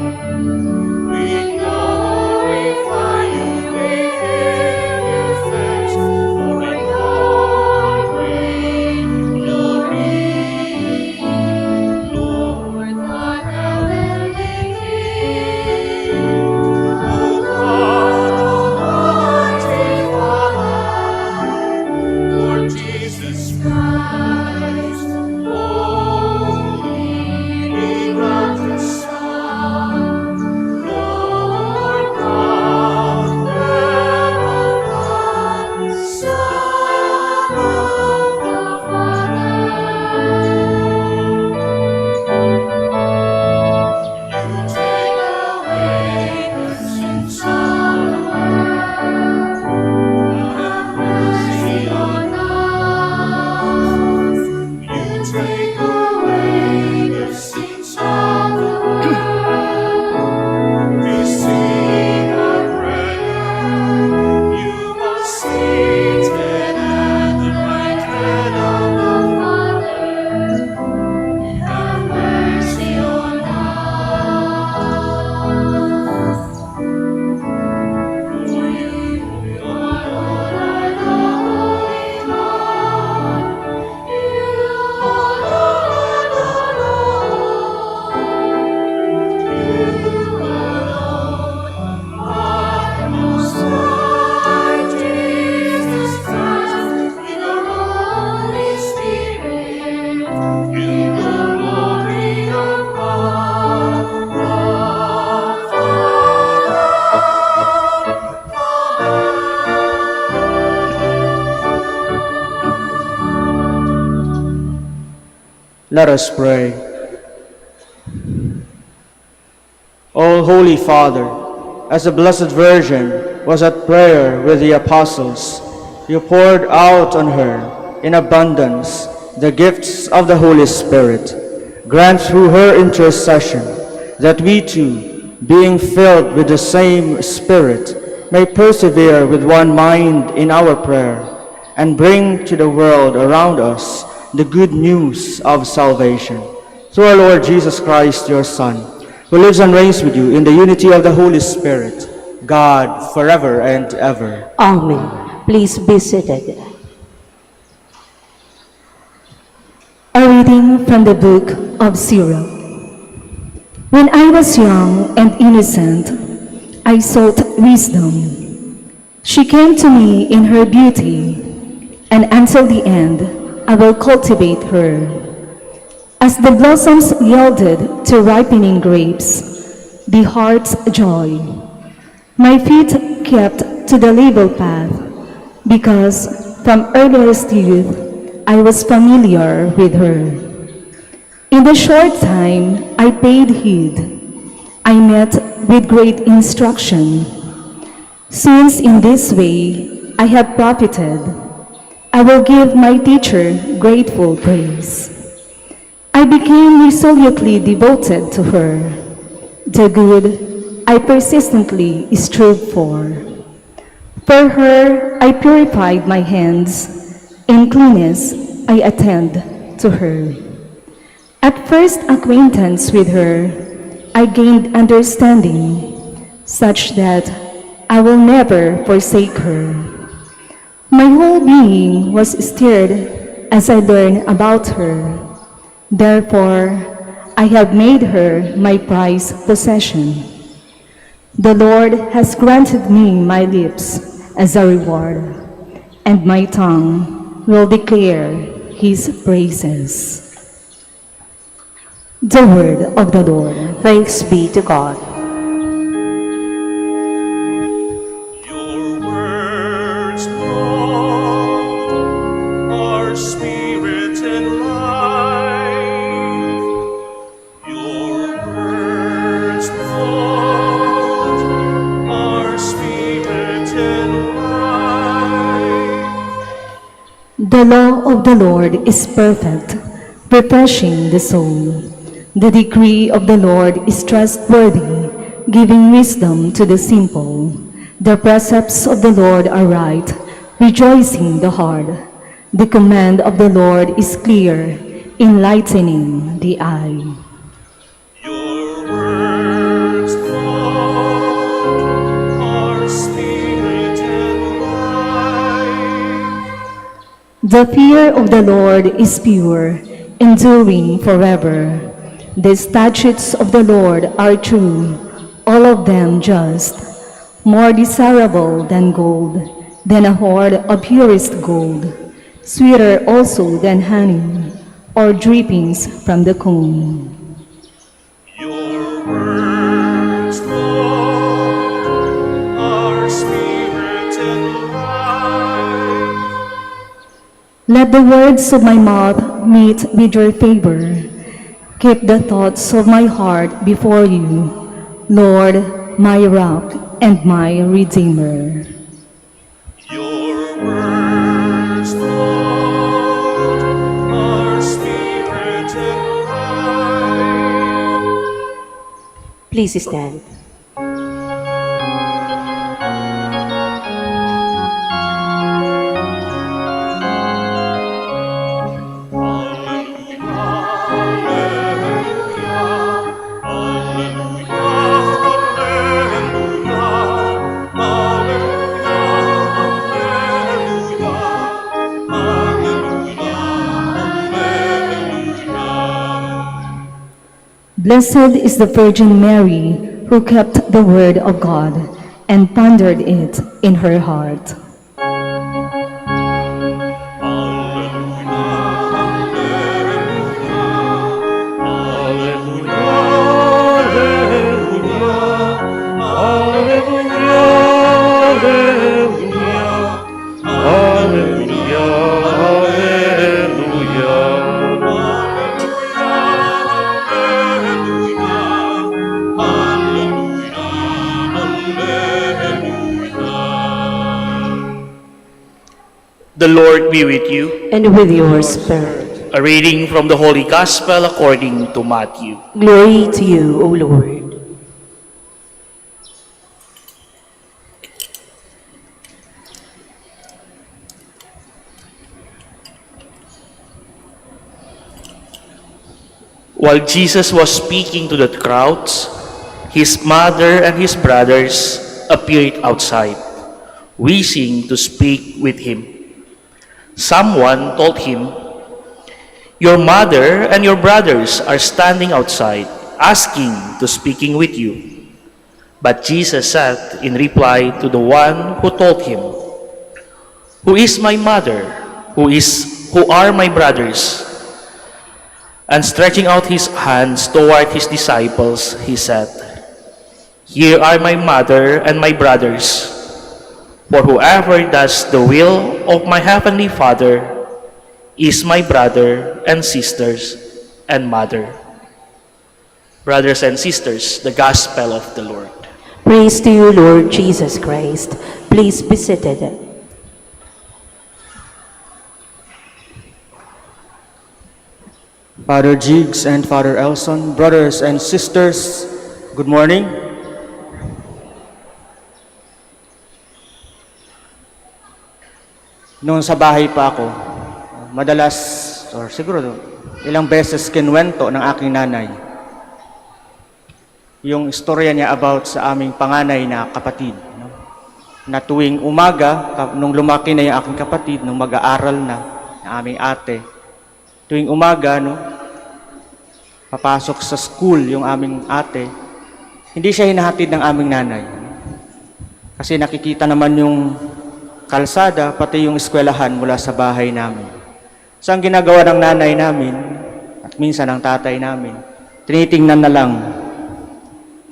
we glorify you, we give you thanks for in your great glory. Lord God, heavenly King, O God, Almighty Father, Lord Jesus Christ, only begotten Son, Lord God, Lamb of God, Son of the Father. You take away the sins of the world. Have mercy on us. You take away the sins of the world. Receive our prayer. You are seated at the right hand of the Father. Have mercy on us. For you, Lord, are the Holy One. You, Lord, are the Lord. You alone are the Most High, Jesus Christ, in the Holy Spirit, in the glory of God the Father. Let us pray. O Holy Father, as the Blessed Virgin was at prayer with the apostles, you poured out on her in abundance the gifts of the Holy Spirit. Grant through her intercession that we too, being filled with the same Spirit, may persevere with one mind in our prayer and bring to the world around us the good news of salvation. Through our Lord Jesus Christ, your Son, who lives and reigns with you in the unity of the Holy Spirit, God, forever and ever. Amen. Please be seated. A reading from the book of Sirach. When I was young and innocent, I sought wisdom. She came to me in her beauty, and until the end I will cultivate her. As the blossoms yielded to ripening grapes, the heart's joy, my feet kept to the level path, because from earliest youth I was familiar with her. In the short time I paid heed, I met with great instruction. Since in this way I have profited, I will give my teacher grateful praise. I became resolutely devoted to her. The good I persistently strove for. For her I purified my hands. In cleanness I attend to her. At first acquaintance with her, I gained understanding, such that I will never forsake her. My whole being was stirred as I learned about her. Therefore, I have made her my prized possession. The Lord has granted me my lips as a reward, and my tongue will declare his praises. The word of the Lord. Thanks be to God. Your words, Lord, are spirit and life. Your words, Lord, are spirit and life. The law of the Lord is perfect, refreshing the soul. The decree of the Lord is trustworthy, giving wisdom to the simple. The precepts of the Lord are right, rejoicing the heart. The command of the Lord is clear, enlightening the eye. Your words, Lord, are spirit and life. The fear of the Lord is pure, enduring forever. The statutes of the Lord are true, all of them just, more desirable than gold, than a hoard of purest gold, sweeter also than honey, or drippings from the comb. Your words, Lord, are spirit and life. Let the words of my mouth meet with your favor. Keep the thoughts of my heart before you, Lord, my rock and my redeemer. Your words, Lord, are spirit and life. Please stand. Blessed is the Virgin Mary who kept the word of God and pondered it in her heart. The Lord be with you. And with your spirit. A reading from the Holy Gospel according to Matthew. Glory to you, O Lord. While Jesus was speaking to the crowds, His mother and his brothers appeared outside, wishing to speak with him. Someone told him, "Your mother and your brothers are standing outside, asking to speaking with you." But Jesus said in reply to the one who told him, "Who is my mother? Who are my brothers?" And stretching out his hands toward his disciples, he said, "Here are my mother and my brothers. For whoever does the will of my heavenly Father is my brother and sisters and mother." Brothers and sisters, the Gospel of the Lord. Praise to you, Lord Jesus Christ. Please be seated. Father Jigs and Father Elson, brothers and sisters, good morning. Noong sa bahay pa ako, madalas, or siguro ilang beses kinwento ng aking nanay yung istorya niya about sa aming panganay na kapatid. No? Na tuwing umaga, nung lumaki na yung aking kapatid, nung mag-aaral na aming ate, tuwing umaga, no, papasok sa school yung aming ate, hindi siya hinahatid ng aming nanay. Kasi nakikita naman yung kalsada, pati yung eskwelahan mula sa bahay namin. So ang ginagawa ng nanay namin, at minsan ng tatay namin, tinitingnan na lang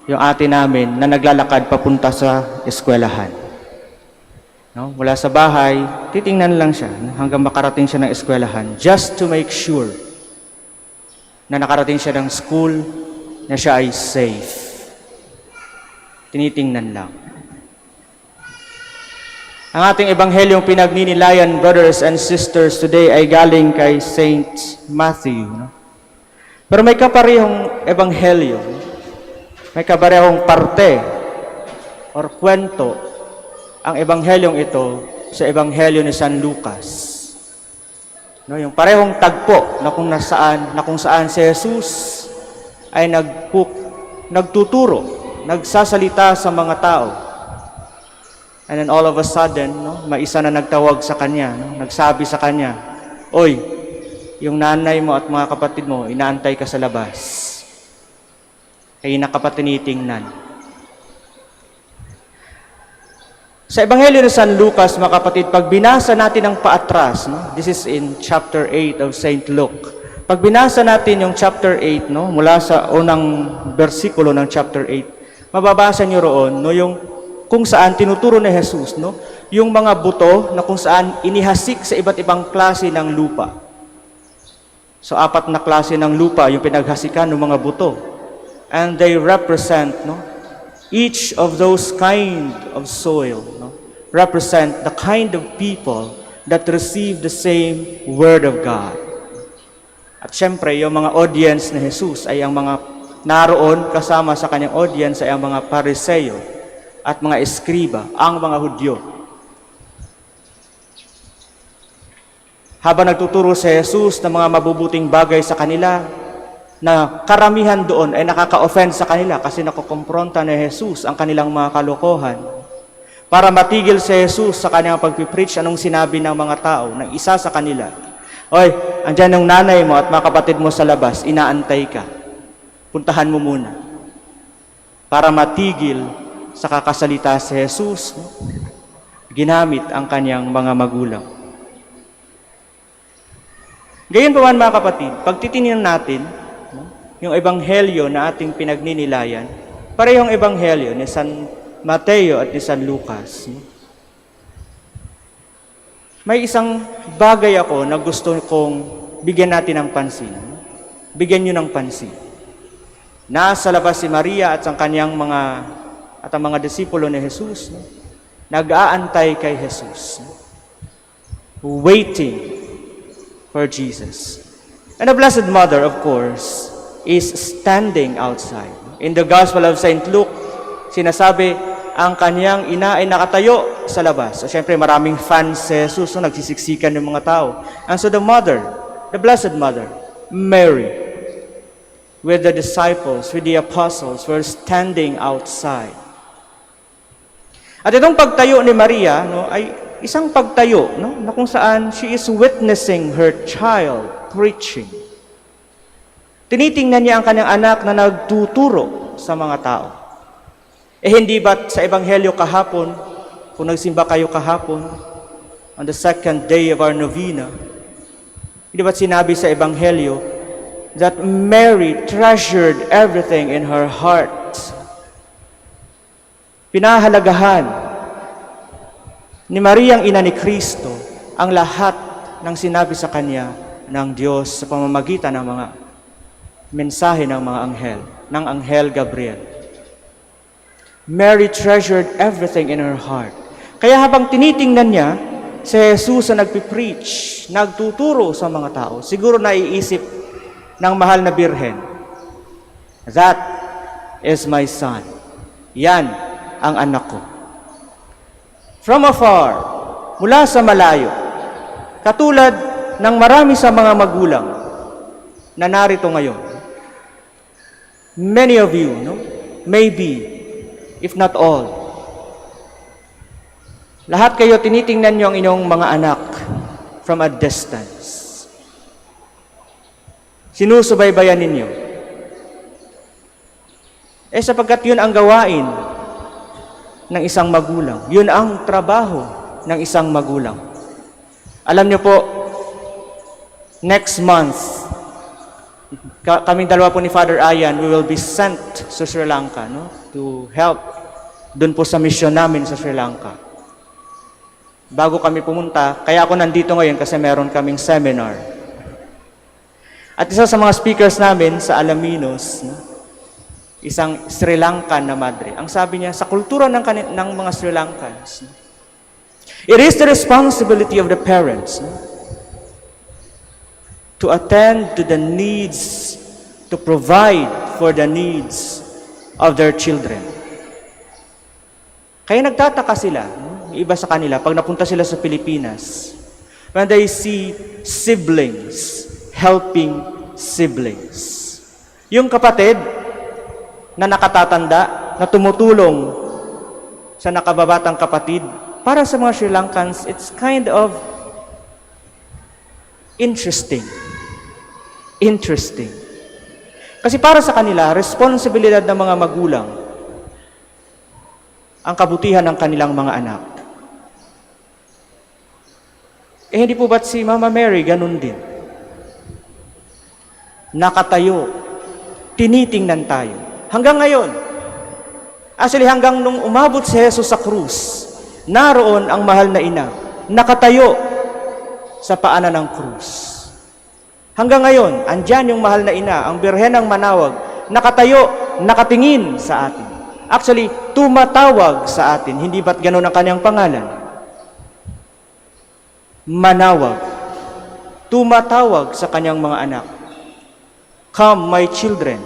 yung ate namin na naglalakad papunta sa eskwelahan. No? Mula sa bahay, titingnan lang siya hanggang makarating siya ng eskwelahan just to make sure na nakarating siya ng school, na siya ay safe. Tinitingnan lang. Ang ating ebanghelyong pinagninilayan, brothers and sisters, today ay galing kay Saint Matthew. No? Pero may kaparehong ebanghelyo, may kaparehong parte or kwento ang ebanghelyong ito sa ebanghelyo ni San Lucas. No, yung parehong tagpo na kung saan si Jesus ay nagtuturo, nagsasalita sa mga tao. And then all of a sudden, no, may isa na nagtawag sa kanya, no, nagsabi sa kanya, "Oy, yung nanay mo at mga kapatid mo, inaantay ka sa labas." Kaya nakapatinitingnan. Sa Ebanghelyo ni San Lucas, mga kapatid, pag binasa natin ang paatras, no? This is in chapter 8 of St. Luke. Pag binasa natin yung chapter 8, no? Mula sa unang bersikulo ng chapter 8, mababasa nyo roon, no? Yung kung saan tinuturo ni Jesus, no? Yung mga buto na kung saan inihasik sa iba't ibang klase ng lupa. So, 4 na klase ng lupa yung pinaghasikan ng mga buto. And they represent, no? Each of those kind of soil, no, represent the kind of people that receive the same Word of God. At syempre, yung mga audience ni Jesus ay ang mga naroon kasama sa kanyang audience ay ang mga Pariseo at mga eskriba, ang mga Hudyo. Habang nagtuturo si Jesus ng mga mabubuting bagay sa kanila, na karamihan doon ay nakaka-offend sa kanila kasi nakukompronta ni Jesus ang kanilang mga kalokohan. Para matigil si Jesus sa kanyang pagpipreach, anong sinabi ng mga tao, ng isa sa kanila, "Oy, andyan yung nanay mo at mga kapatid mo sa labas, inaantay ka. Puntahan mo muna." Para matigil sa kakasalita si Jesus, ginamit ang kanyang mga magulang. Gayon pa man, mga kapatid, pag titingnan natin yung ebanghelyo na ating pinagninilayan, parehong ebanghelyo ni San Mateo at ni San Lucas. May isang bagay ako na gusto kong bigyan natin ng pansin. Bigyan nyo ng pansin. Nasa labas si Maria at ang kanyang mga disipulo ni Jesus, nag-aantay kay Jesus, waiting for Jesus. And the Blessed Mother, of course, is standing outside. In the Gospel of St. Luke, sinasabi, ang kanyang ina ay nakatayo sa labas. So, syempre, maraming fans si Jesus, so nagsisiksikan ng mga tao. And so the Mother, the Blessed Mother, Mary, with the disciples, with the apostles, were standing outside. At itong pagtayo ni Maria, no, ay isang pagtayo, no, na kung saan she is witnessing her child preaching. Tinitingnan niya ang kanyang anak na nagtuturo sa mga tao. Hindi ba't sa Ebanghelyo kahapon, kung nagsimba kayo kahapon, on the second day of our novena, hindi ba't sinabi sa Ebanghelyo that Mary treasured everything in her heart? Pinahalagahan ni Mariang ina ni Kristo ang lahat ng sinabi sa kanya ng Diyos sa pamamagitan ng mga mensahe ng mga anghel, ng Anghel Gabriel. Mary treasured everything in her heart. Kaya habang tinitingnan niya si Jesus na nagpipreach, nagtuturo sa mga tao, siguro naiisip ng mahal na birhen, that is my son. Yan ang anak ko. From afar, mula sa malayo, katulad ng marami sa mga magulang na narito ngayon. Many of you, no? Maybe, if not all, lahat kayo tinitingnan niyo ang inyong mga anak from a distance. Sinusubaybayan ninyo. Sapagkat yun ang gawain ng isang magulang. Yun ang trabaho ng isang magulang. Alam niyo po, next month, kaming dalawa po ni Father Ayan, we will be sent sa Sri Lanka, no? To help dun po sa mission namin sa Sri Lanka. Bago kami pumunta, kaya ako nandito ngayon kasi meron kaming seminar. At isa sa mga speakers namin sa Alaminos, no? Isang Sri Lankan na madre. Ang sabi niya, sa kultura ng mga Sri Lankans, no? It is the responsibility of the parents, no? To attend to the needs, to provide for the needs of their children. Kaya nagtataka sila, yung iba sa kanila, pag napunta sila sa Pilipinas, when they see siblings helping siblings. Yung kapatid na nakatatanda, na tumutulong sa nakababatang kapatid, para sa mga Sri Lankans, it's kind of interesting. Kasi para sa kanila, responsibilidad ng mga magulang ang kabutihan ng kanilang mga anak. Hindi po ba't si Mama Mary ganun din? Nakatayo, tinitingnan tayo. Hanggang ngayon, actually hanggang nung umabot si Jesus sa krus, naroon ang mahal na ina, nakatayo sa paanan ng krus. Hanggang ngayon, andyan yung mahal na ina, ang Birhen ng Manaoag, nakatayo, nakatingin sa atin. Actually, tumatawag sa atin. Hindi ba't ganun ang kanyang pangalan? Manaoag. Tumatawag sa kanyang mga anak. Come, my children.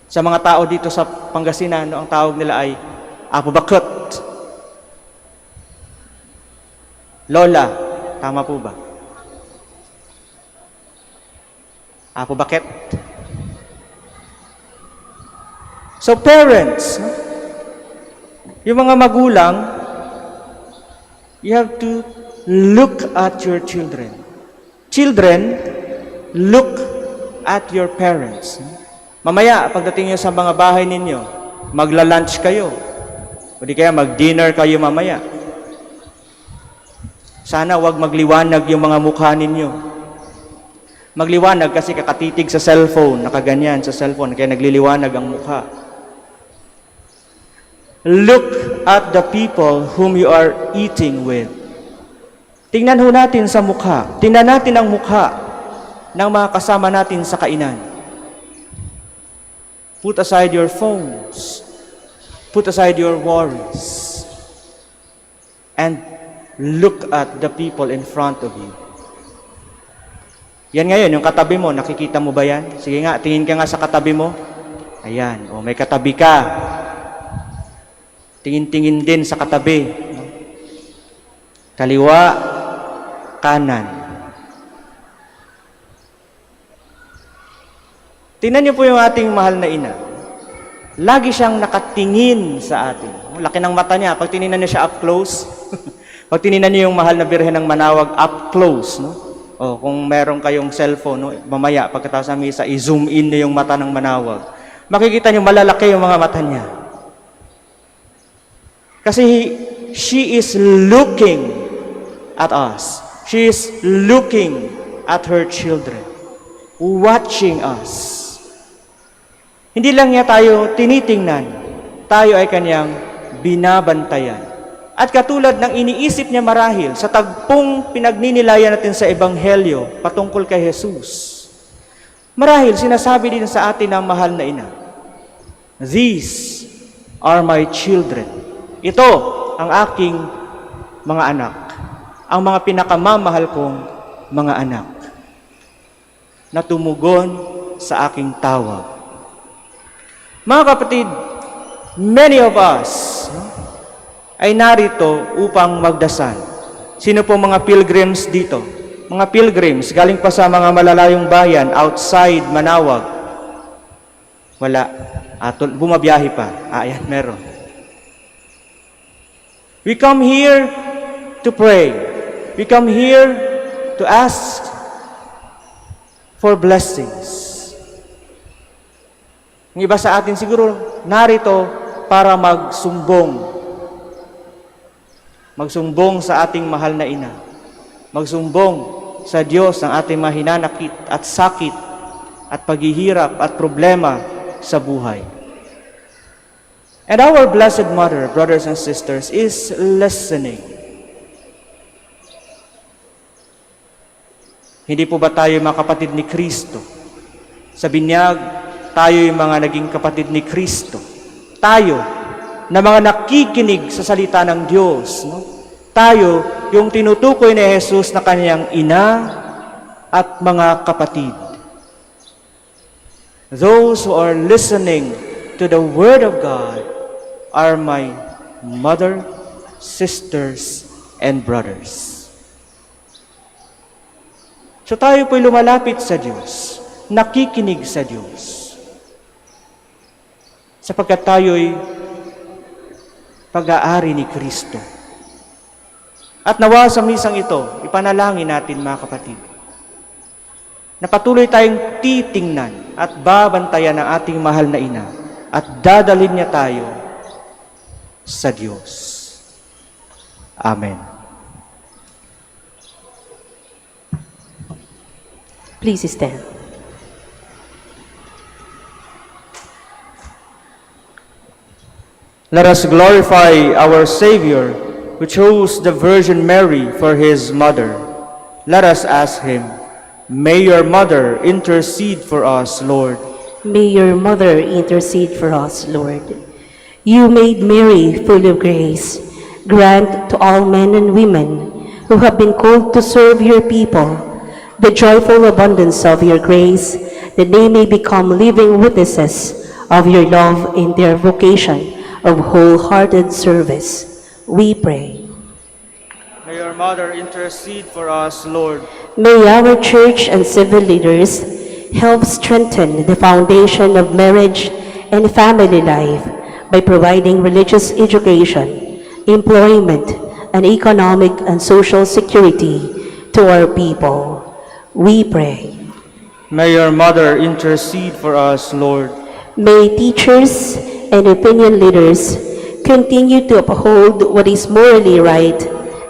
Sa mga tao dito sa Pangasinan, ang tawag nila ay Apo Bakit. Lola, tama po ba? Apo Bakit. So parents, yung mga magulang, you have to look at your children. Children, look at your parents. Mamaya, pagdating nyo sa mga bahay ninyo, magla-lunch kayo. O di kaya mag-dinner kayo mamaya. Sana wag magliwanag yung mga mukha ninyo. Magliwanag kasi kakatitig sa cellphone, nakaganyan sa cellphone, kaya nagliliwanag ang mukha. Look at the people whom you are eating with. Tingnan ho natin sa mukha. Tingnan natin ang mukha ng mga kasama natin sa kainan. Put aside your phones. Put aside your worries. And look at the people in front of you. Yan ngayon, yung katabi mo, nakikita mo ba yan? Sige nga, tingin ka nga sa katabi mo. Ayan, may katabi ka. Tingin-tingin din sa katabi. Kaliwa, kanan. Tingnan niyo po yung ating mahal na ina. Lagi siyang nakatingin sa atin. Laki ng mata niya. Pag tinignan niyo siya up close, pag tinignan niyo yung mahal na Birhen ng Manaoag up close, no? O, kung meron kayong cellphone, no? Mamaya, pagkatapos ng misa, i-zoom in niyo yung mata ng Manaoag. Makikita niyo malalaki yung mga mata niya. Kasi she is looking at us. She is looking at her children, watching us. Hindi lang niya tayo tinitingnan, tayo ay kanyang binabantayan. At katulad ng iniisip niya marahil sa tagpong pinagninilayan natin sa Ebanghelyo patungkol kay Jesus, marahil sinasabi din sa atin ng mahal na ina, "These are my children." Ito ang aking mga anak, ang mga pinakamamahal kong mga anak, na tumugon sa aking tawag. Mga kapatid, many of us ay narito upang magdasal. Sino po mga pilgrims dito? Mga pilgrims, galing pa sa mga malalayong bayan outside Manaoag. Wala. Bumabiyahe pa. Ayan, meron. We come here to pray. We come here to ask for blessings. Ang iba sa atin siguro narito para magsumbong. Magsumbong sa ating mahal na ina. Magsumbong sa Diyos ng ating mahinanakit at sakit at paghihirap at problema sa buhay. And our Blessed Mother, brothers and sisters, is listening. Hindi po ba tayo mga kapatid ni Kristo? Sa binyag, tayo yung mga naging kapatid ni Kristo. Tayo, na mga nakikinig sa salita ng Diyos. No? Tayo, yung tinutukoy ni Jesus na kanyang ina at mga kapatid. Those who are listening to the Word of God are my mother, sisters, and brothers. So tayo po'y lumalapit sa Diyos, nakikinig sa Diyos. Sapagkat tayo'y pag-aari ni Kristo. At nawa sa misang ito, ipanalangin natin mga kapatid, na patuloy tayong titingnan at babantayan ng ating mahal na ina at dadalhin niya tayo sa Diyos. Amen. Please stand. Let us glorify our Savior, who chose the Virgin Mary for His mother. Let us ask Him, "May your mother intercede for us, Lord." May your mother intercede for us, Lord. You made Mary full of grace. Grant to all men and women who have been called to serve your people the joyful abundance of your grace, that they may become living witnesses of your love in their vocation of wholehearted service. We pray. May your mother intercede for us, Lord. May our church and civil leaders help strengthen the foundation of marriage and family life by providing religious education, employment, and economic and social security to our people. We pray. May your mother intercede for us, Lord. May teachers and opinion leaders continue to uphold what is morally right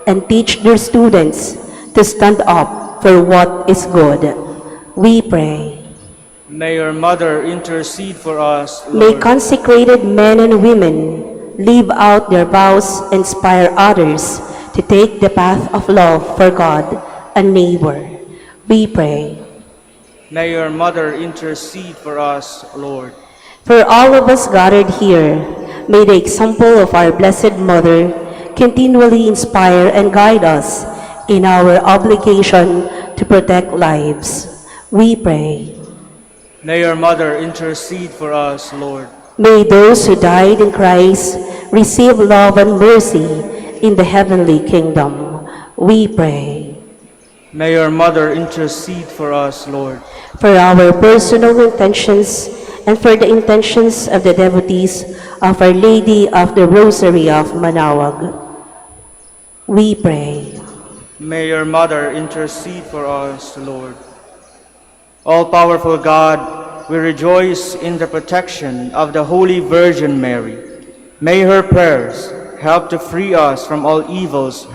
and teach their students to stand up for what is good. We pray. May your mother intercede for us, May Lord. consecrated men and women live out their vows and inspire others to take the path of love for God and neighbor. We pray. May your mother intercede for us, Lord. For all of us gathered here, may the example of our Blessed Mother continually inspire and guide us in our obligation to protect lives. We pray. May your mother intercede for us, Lord. May those who died in Christ receive love and mercy in the heavenly kingdom. We pray. May your mother intercede for us, Lord. For our personal intentions and for the intentions of the devotees of Our Lady of the Rosary of Manaoag, we pray. May your mother intercede for us, Lord. All-powerful God, we rejoice in the protection of the Holy Virgin Mary. May her prayers help to free us from all evils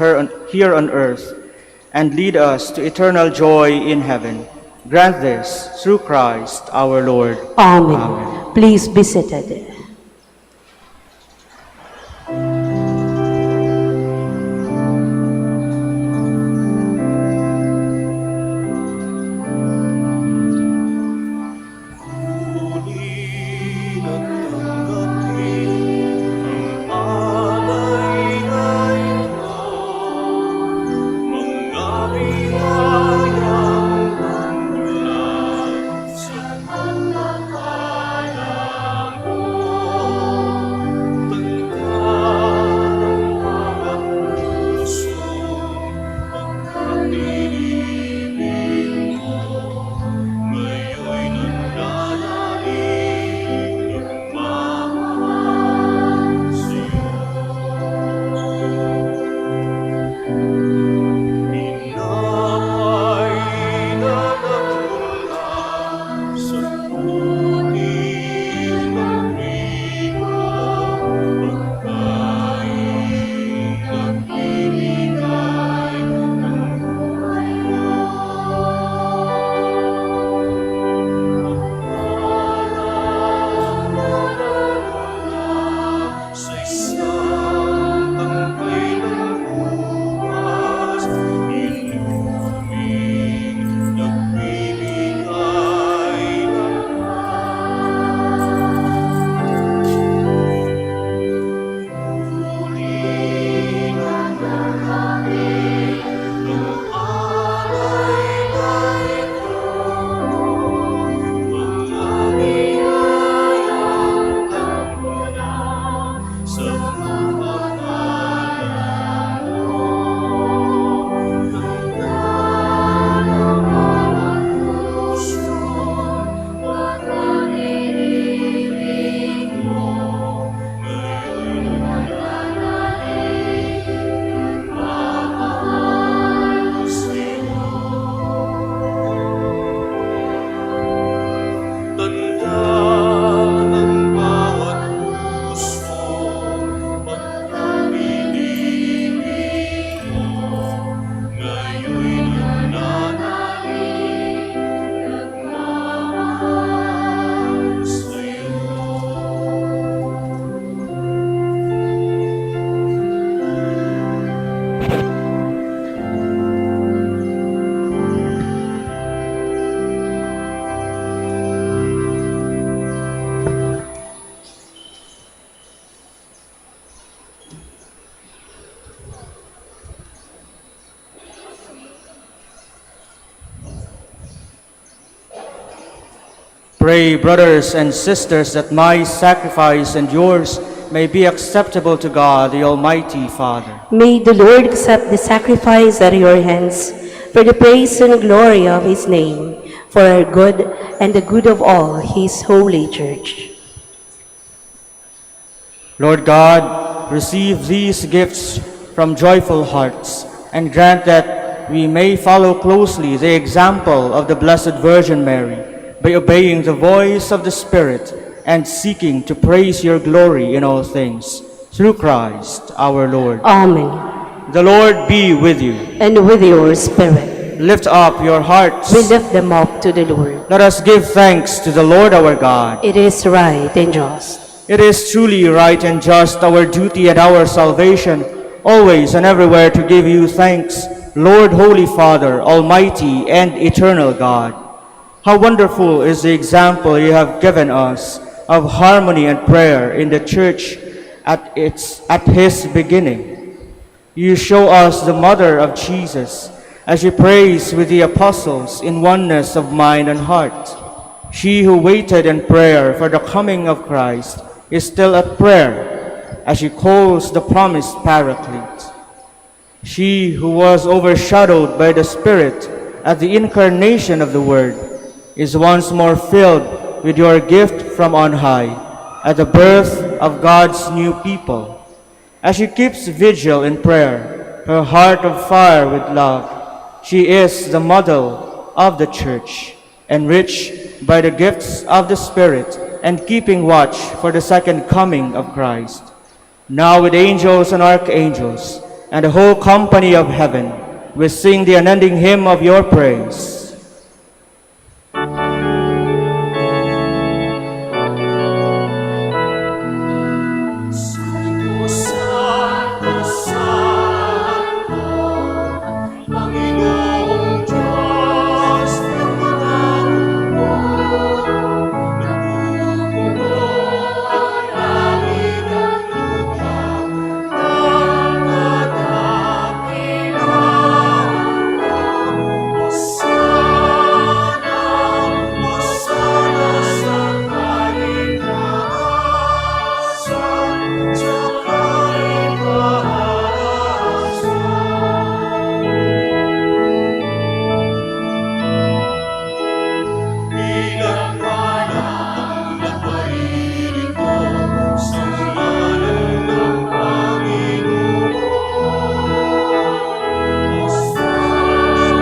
here on earth and lead us to eternal joy in heaven. Grant this through Christ our Lord. Amen. Please be seated. Pray, brothers and sisters, that my sacrifice and yours may be acceptable to God, the Almighty Father. May the Lord accept the sacrifice at your hands for the praise and glory of his name, for our good and the good of all his holy church. Lord God, receive these gifts from joyful hearts and grant that we may follow closely the example of the Blessed Virgin Mary by obeying the voice of the Spirit and seeking to praise your glory in all things. Through Christ our Lord. Amen. The Lord be with you. And with your spirit. Lift up your hearts. We lift them up to the Lord. Let us give thanks to the Lord our God. It is right and just. It is truly right and just, our duty and our salvation, always and everywhere to give you thanks, Lord, Holy Father, Almighty and eternal God. How wonderful is the example you have given us of harmony and prayer in the Church at His beginning. You show us the Mother of Jesus as she prays with the apostles in oneness of mind and heart. She who waited in prayer for the coming of Christ is still at prayer as she calls the promised Paraclete. She who was overshadowed by the Spirit at the incarnation of the Word is once more filled with your gift from on high at the birth of God's new people. As she keeps vigil in prayer, her heart of fire with love, she is the model of the Church, enriched by the gifts of the Spirit and keeping watch for the second coming of Christ. Now with angels and archangels and the whole company of heaven, we sing the unending hymn of your praise. Santo, Santo, Santo, Panginoong Diyos ng mga mundo, nagbumuo ang langit at lupa, nagkadakilaan mo. Hosana, Hosana sa kaligtasan, sa Pinagpalang naparirito sa ngalan ng Panginoon. Hosana,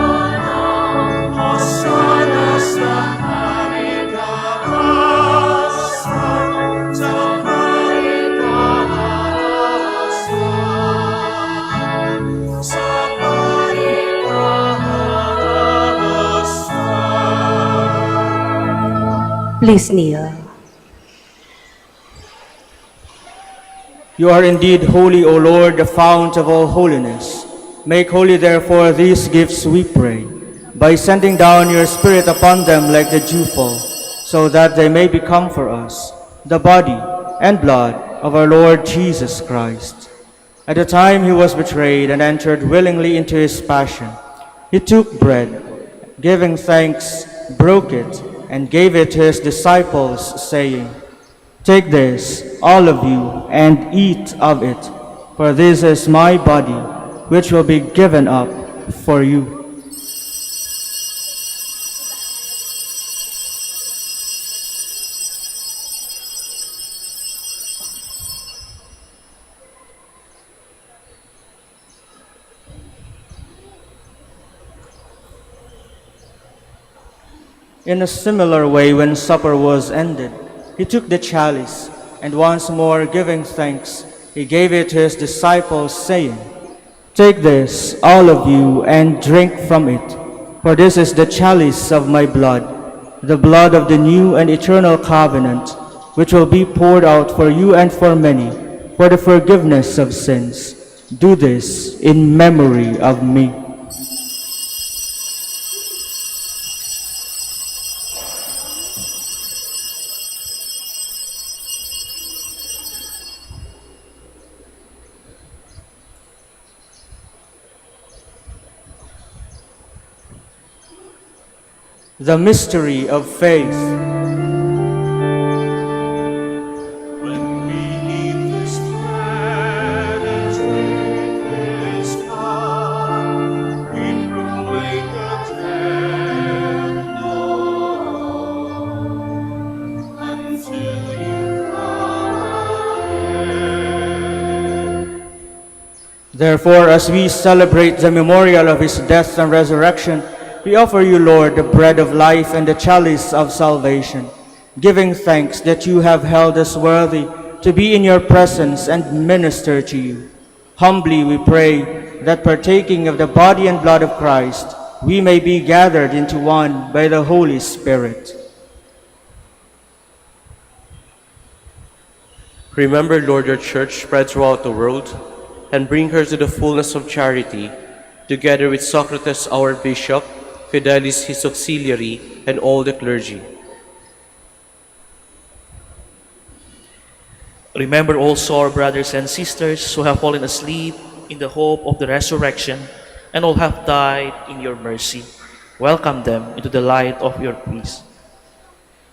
Hosana sa kaligtasan, sa kaligtasan, sa kaligtasan. Please kneel. You are indeed holy, O Lord, the fount of all holiness. Make holy, therefore, these gifts, we pray, by sending down your Spirit upon them like the dewfall, so that they may become for us the body and blood of our Lord Jesus Christ. At the time he was betrayed and entered willingly into his passion, he took bread, giving thanks, broke it, and gave it to his disciples, saying, "Take this, all of you, and eat of it, for this is my body, which will be given up for you." In a similar way, when supper was ended, he took the chalice, and once more giving thanks, he gave it to his disciples, saying, "Take this, all of you, and drink from it, for this is the chalice of my blood, the blood of the new and eternal covenant, which will be poured out for you and for many, for the forgiveness of sins. Do this in memory of me." The mystery of faith. When we eat this bread and drink this cup, we proclaim the death, Lord, until you come again. Therefore, as we celebrate the memorial of his death and resurrection, we offer you, Lord, the bread of life and the chalice of salvation, giving thanks that you have held us worthy to be in your presence and minister to you. Humbly we pray that partaking of the body and blood of Christ, we may be gathered into one by the Holy Spirit. Remember, Lord, your church spread throughout the world, and bring her to the fullness of charity, together with Socrates, our bishop, Fidelis, his auxiliary, and all the clergy. Remember also our brothers and sisters who have fallen asleep in the hope of the resurrection, and all have died in your mercy. Welcome them into the light of your peace.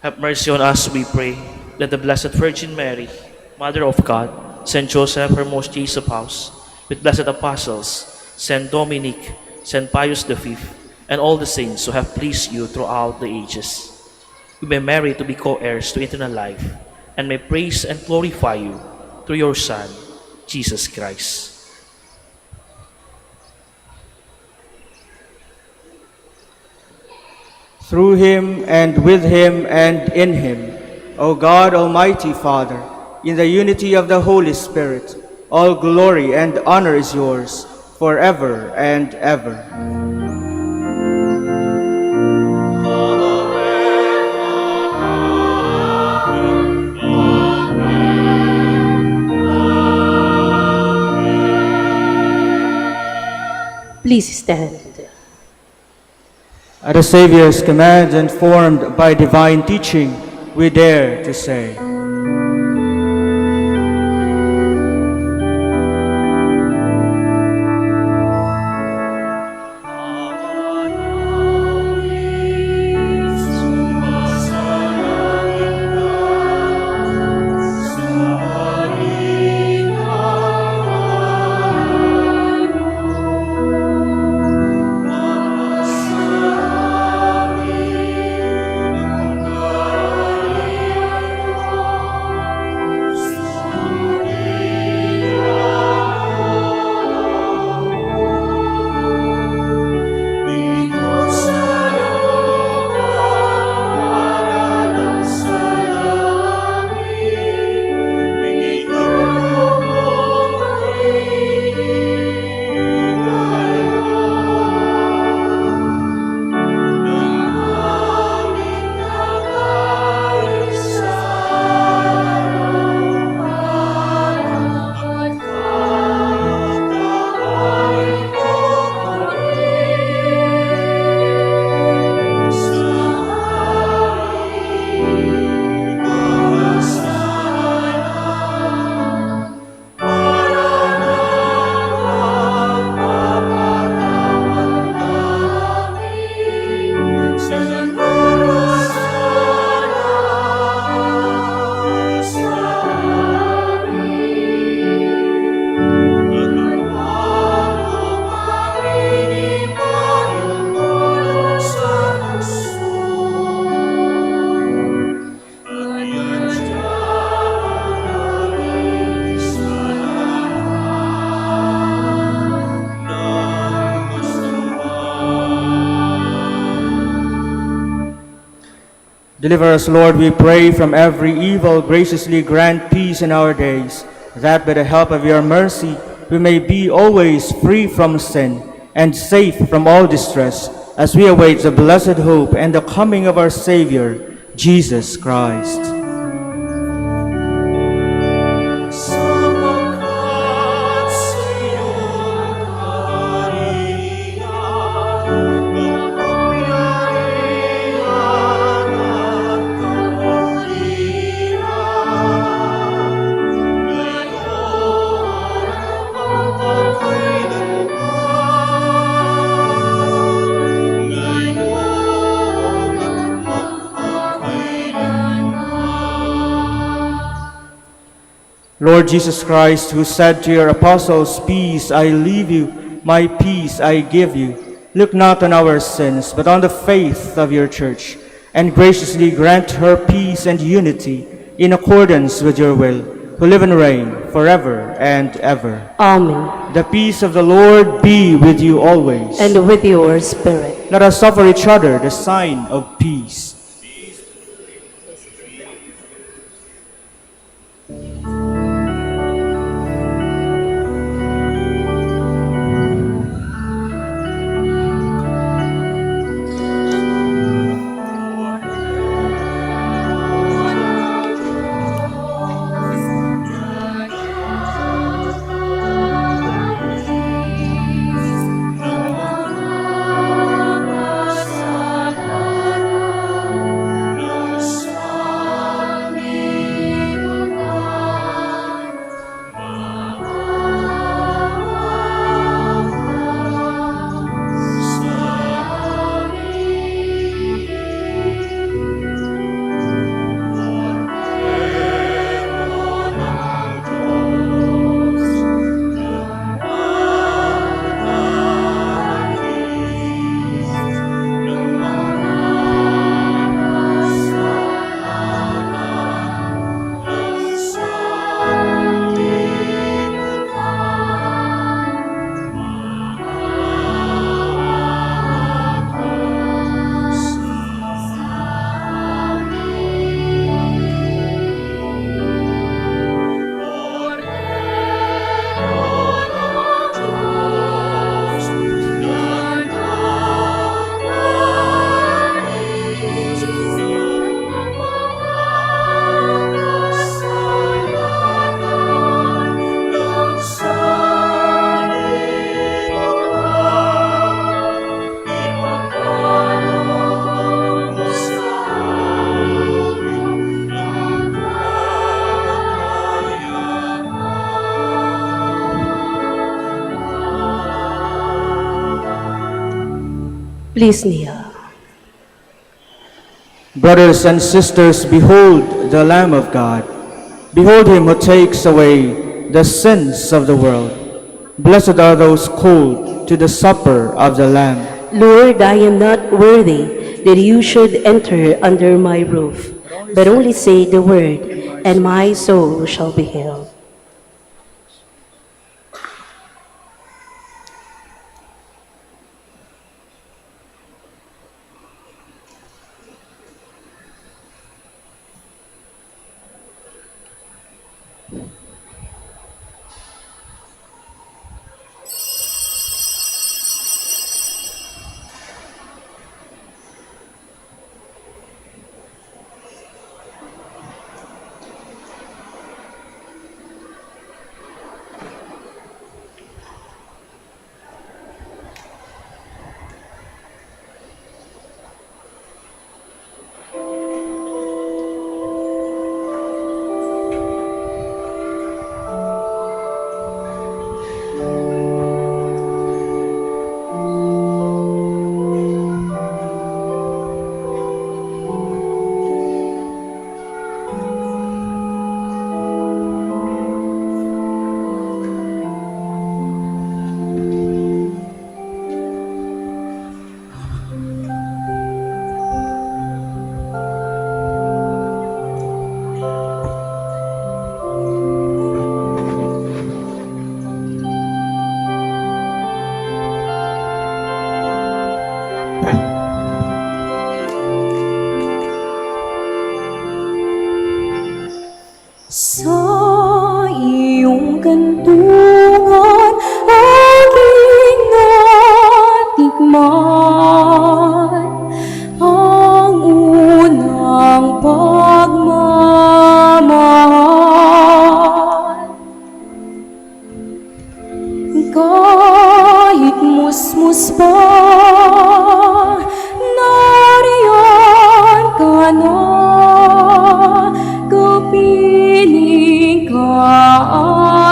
Have mercy on us, we pray, that the Blessed Virgin Mary, Mother of God, Saint Joseph, her most chaste spouse, with blessed apostles, Saint Dominic, Saint Pius V, and all the saints who have pleased you throughout the ages. We may merit to be co-heirs to eternal life, and may praise and glorify you through your Son, Jesus Christ. Through him, and with him, and in him, O God, Almighty Father, in the unity of the Holy Spirit, all glory and honor is yours, forever and ever. Please stand. At the Savior's command and formed by divine teaching, we dare to say, Deliver us, Lord, we pray, from every evil. Graciously grant peace in our days, that by the help of your mercy we may be always free from sin and safe from all distress, as we await the blessed hope and the coming of our Savior, Jesus Christ. Lord Jesus Christ, who said to your apostles, "Peace I leave you, my peace I give you," look not on our sins, but on the faith of your church, and graciously grant her peace and unity in accordance with your will, who live and reign forever and ever. Amen. The peace of the Lord be with you always. And with your spirit. Let us offer each other the sign of peace. Please kneel. Brothers and sisters, behold the Lamb of God. Behold him who takes away the sins of the world. Blessed are those called to the supper of the Lamb. Lord, I am not worthy that you should enter under my roof, but only say the word, and my soul shall be healed. Sa iyong kantungan, aking natikman ang unang pagmamahal. Kahit musmus pa, nariyan ka na. Kapiling ka,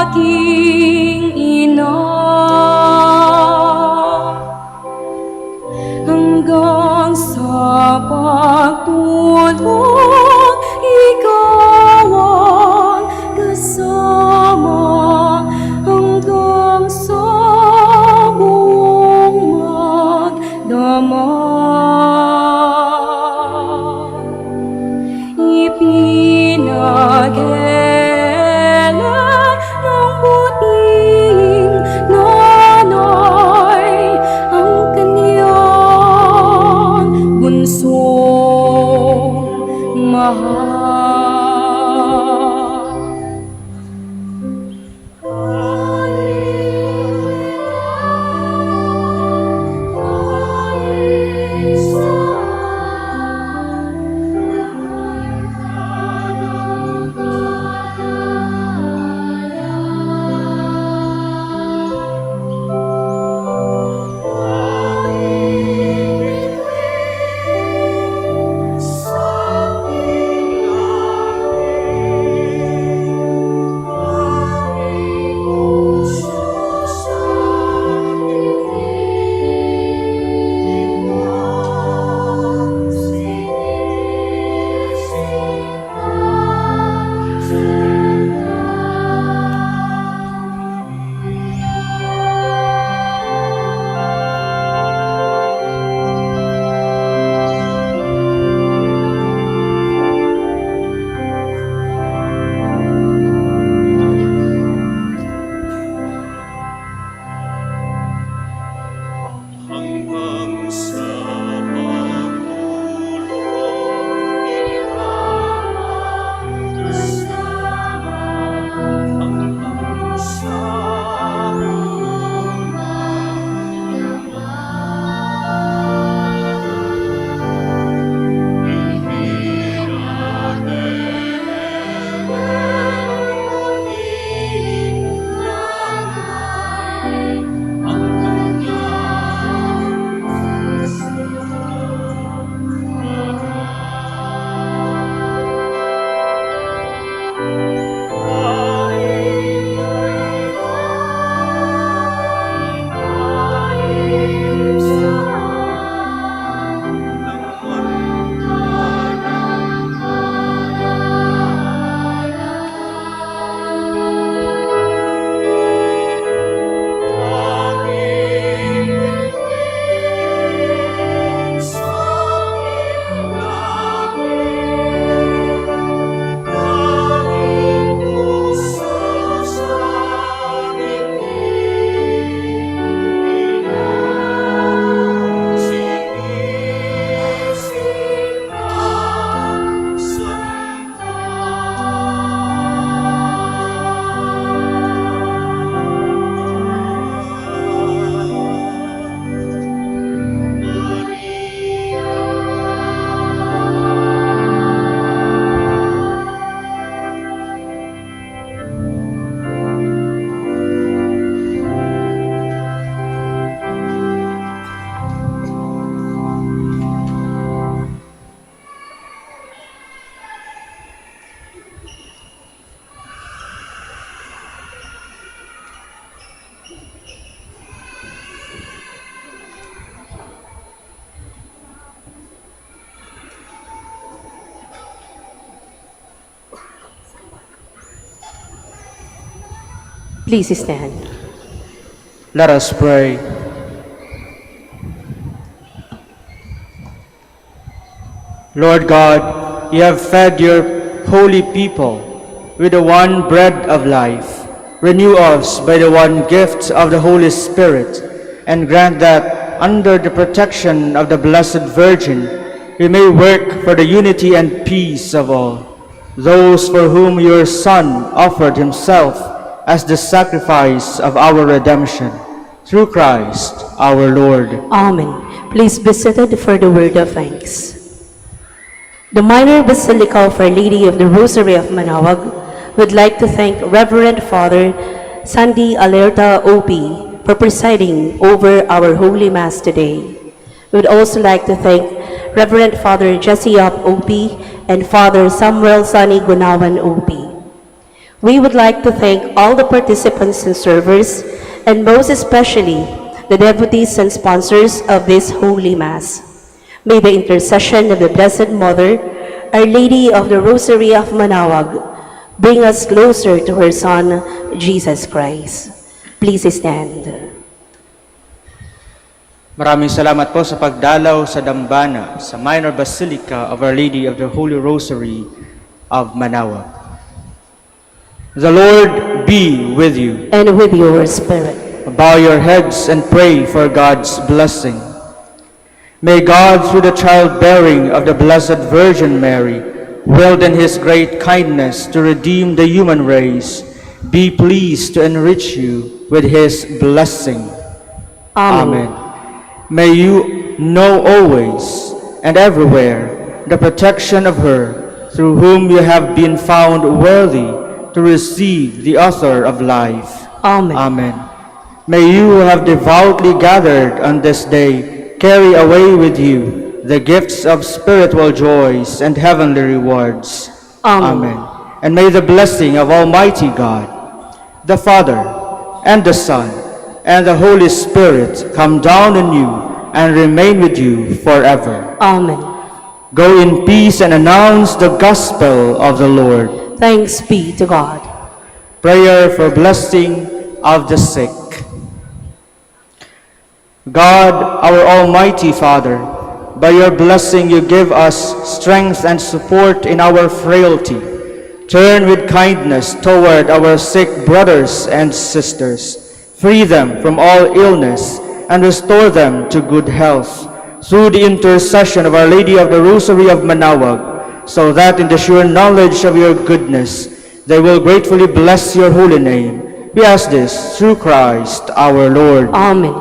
aking ina. Hanggang sa pagtulog, ikaw ang kasama. Hanggang sa buong magdamag. Please stand. Let us pray. Lord God, you have fed your holy people with the one bread of life. Renew us by the one gift of the Holy Spirit, and grant that, under the protection of the Blessed Virgin, we may work for the unity and peace of all, those for whom your Son offered himself as the sacrifice of our redemption. Through Christ our Lord. Amen. Please be seated for the word of thanks. The Minor Basilica of Our Lady of the Rosary of Manaoag would like to thank Reverend Father Sandy Alerta OP for presiding over our Holy Mass today. We would also like to thank Reverend Father Jesse Up OP and Father Samuel Sani Gunawan OP. We would like to thank all the participants and servers, and most especially the devotees and sponsors of this Holy Mass. May the intercession of the Blessed Mother, Our Lady of the Rosary of Manaoag, bring us closer to her Son, Jesus Christ. Please stand. Maraming salamat po sa pagdalaw sa dambana sa Minor Basilica of Our Lady of the Holy Rosary of Manaoag. The Lord be with you. And with your spirit. Bow your heads and pray for God's blessing. May God, through the childbearing of the Blessed Virgin Mary, willed in his great kindness to redeem the human race, be pleased to enrich you with his blessing. Amen. May you know always and everywhere the protection of her through whom you have been found worthy to receive the author of life. Amen. Amen. May you who have devoutly gathered on this day carry away with you the gifts of spiritual joys and heavenly rewards. Amen. And may the blessing of Almighty God, the Father, and the Son, and the Holy Spirit come down on you and remain with you forever. Amen. Go in peace and announce the gospel of the Lord. Thanks be to God. Prayer for blessing of the sick. God, our Almighty Father, by your blessing you give us strength and support in our frailty. Turn with kindness toward our sick brothers and sisters. Free them from all illness and restore them to good health through the intercession of Our Lady of the Rosary of Manaoag, so that in the sure knowledge of your goodness they will gratefully bless your holy name. We ask this through Christ our Lord. Amen.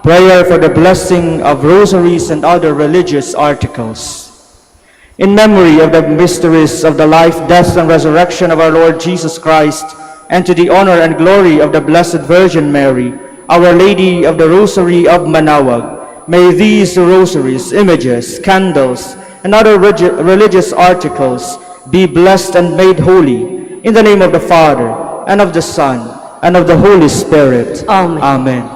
Prayer for the blessing of rosaries and other religious articles. In memory of the mysteries of the life, death, and resurrection of our Lord Jesus Christ, and to the honor and glory of the Blessed Virgin Mary, Our Lady of the Rosary of Manaoag, may these rosaries, images, candles, and other religious articles be blessed and made holy, in the name of the Father, and of the Son, and of the Holy Spirit. Amen. Amen.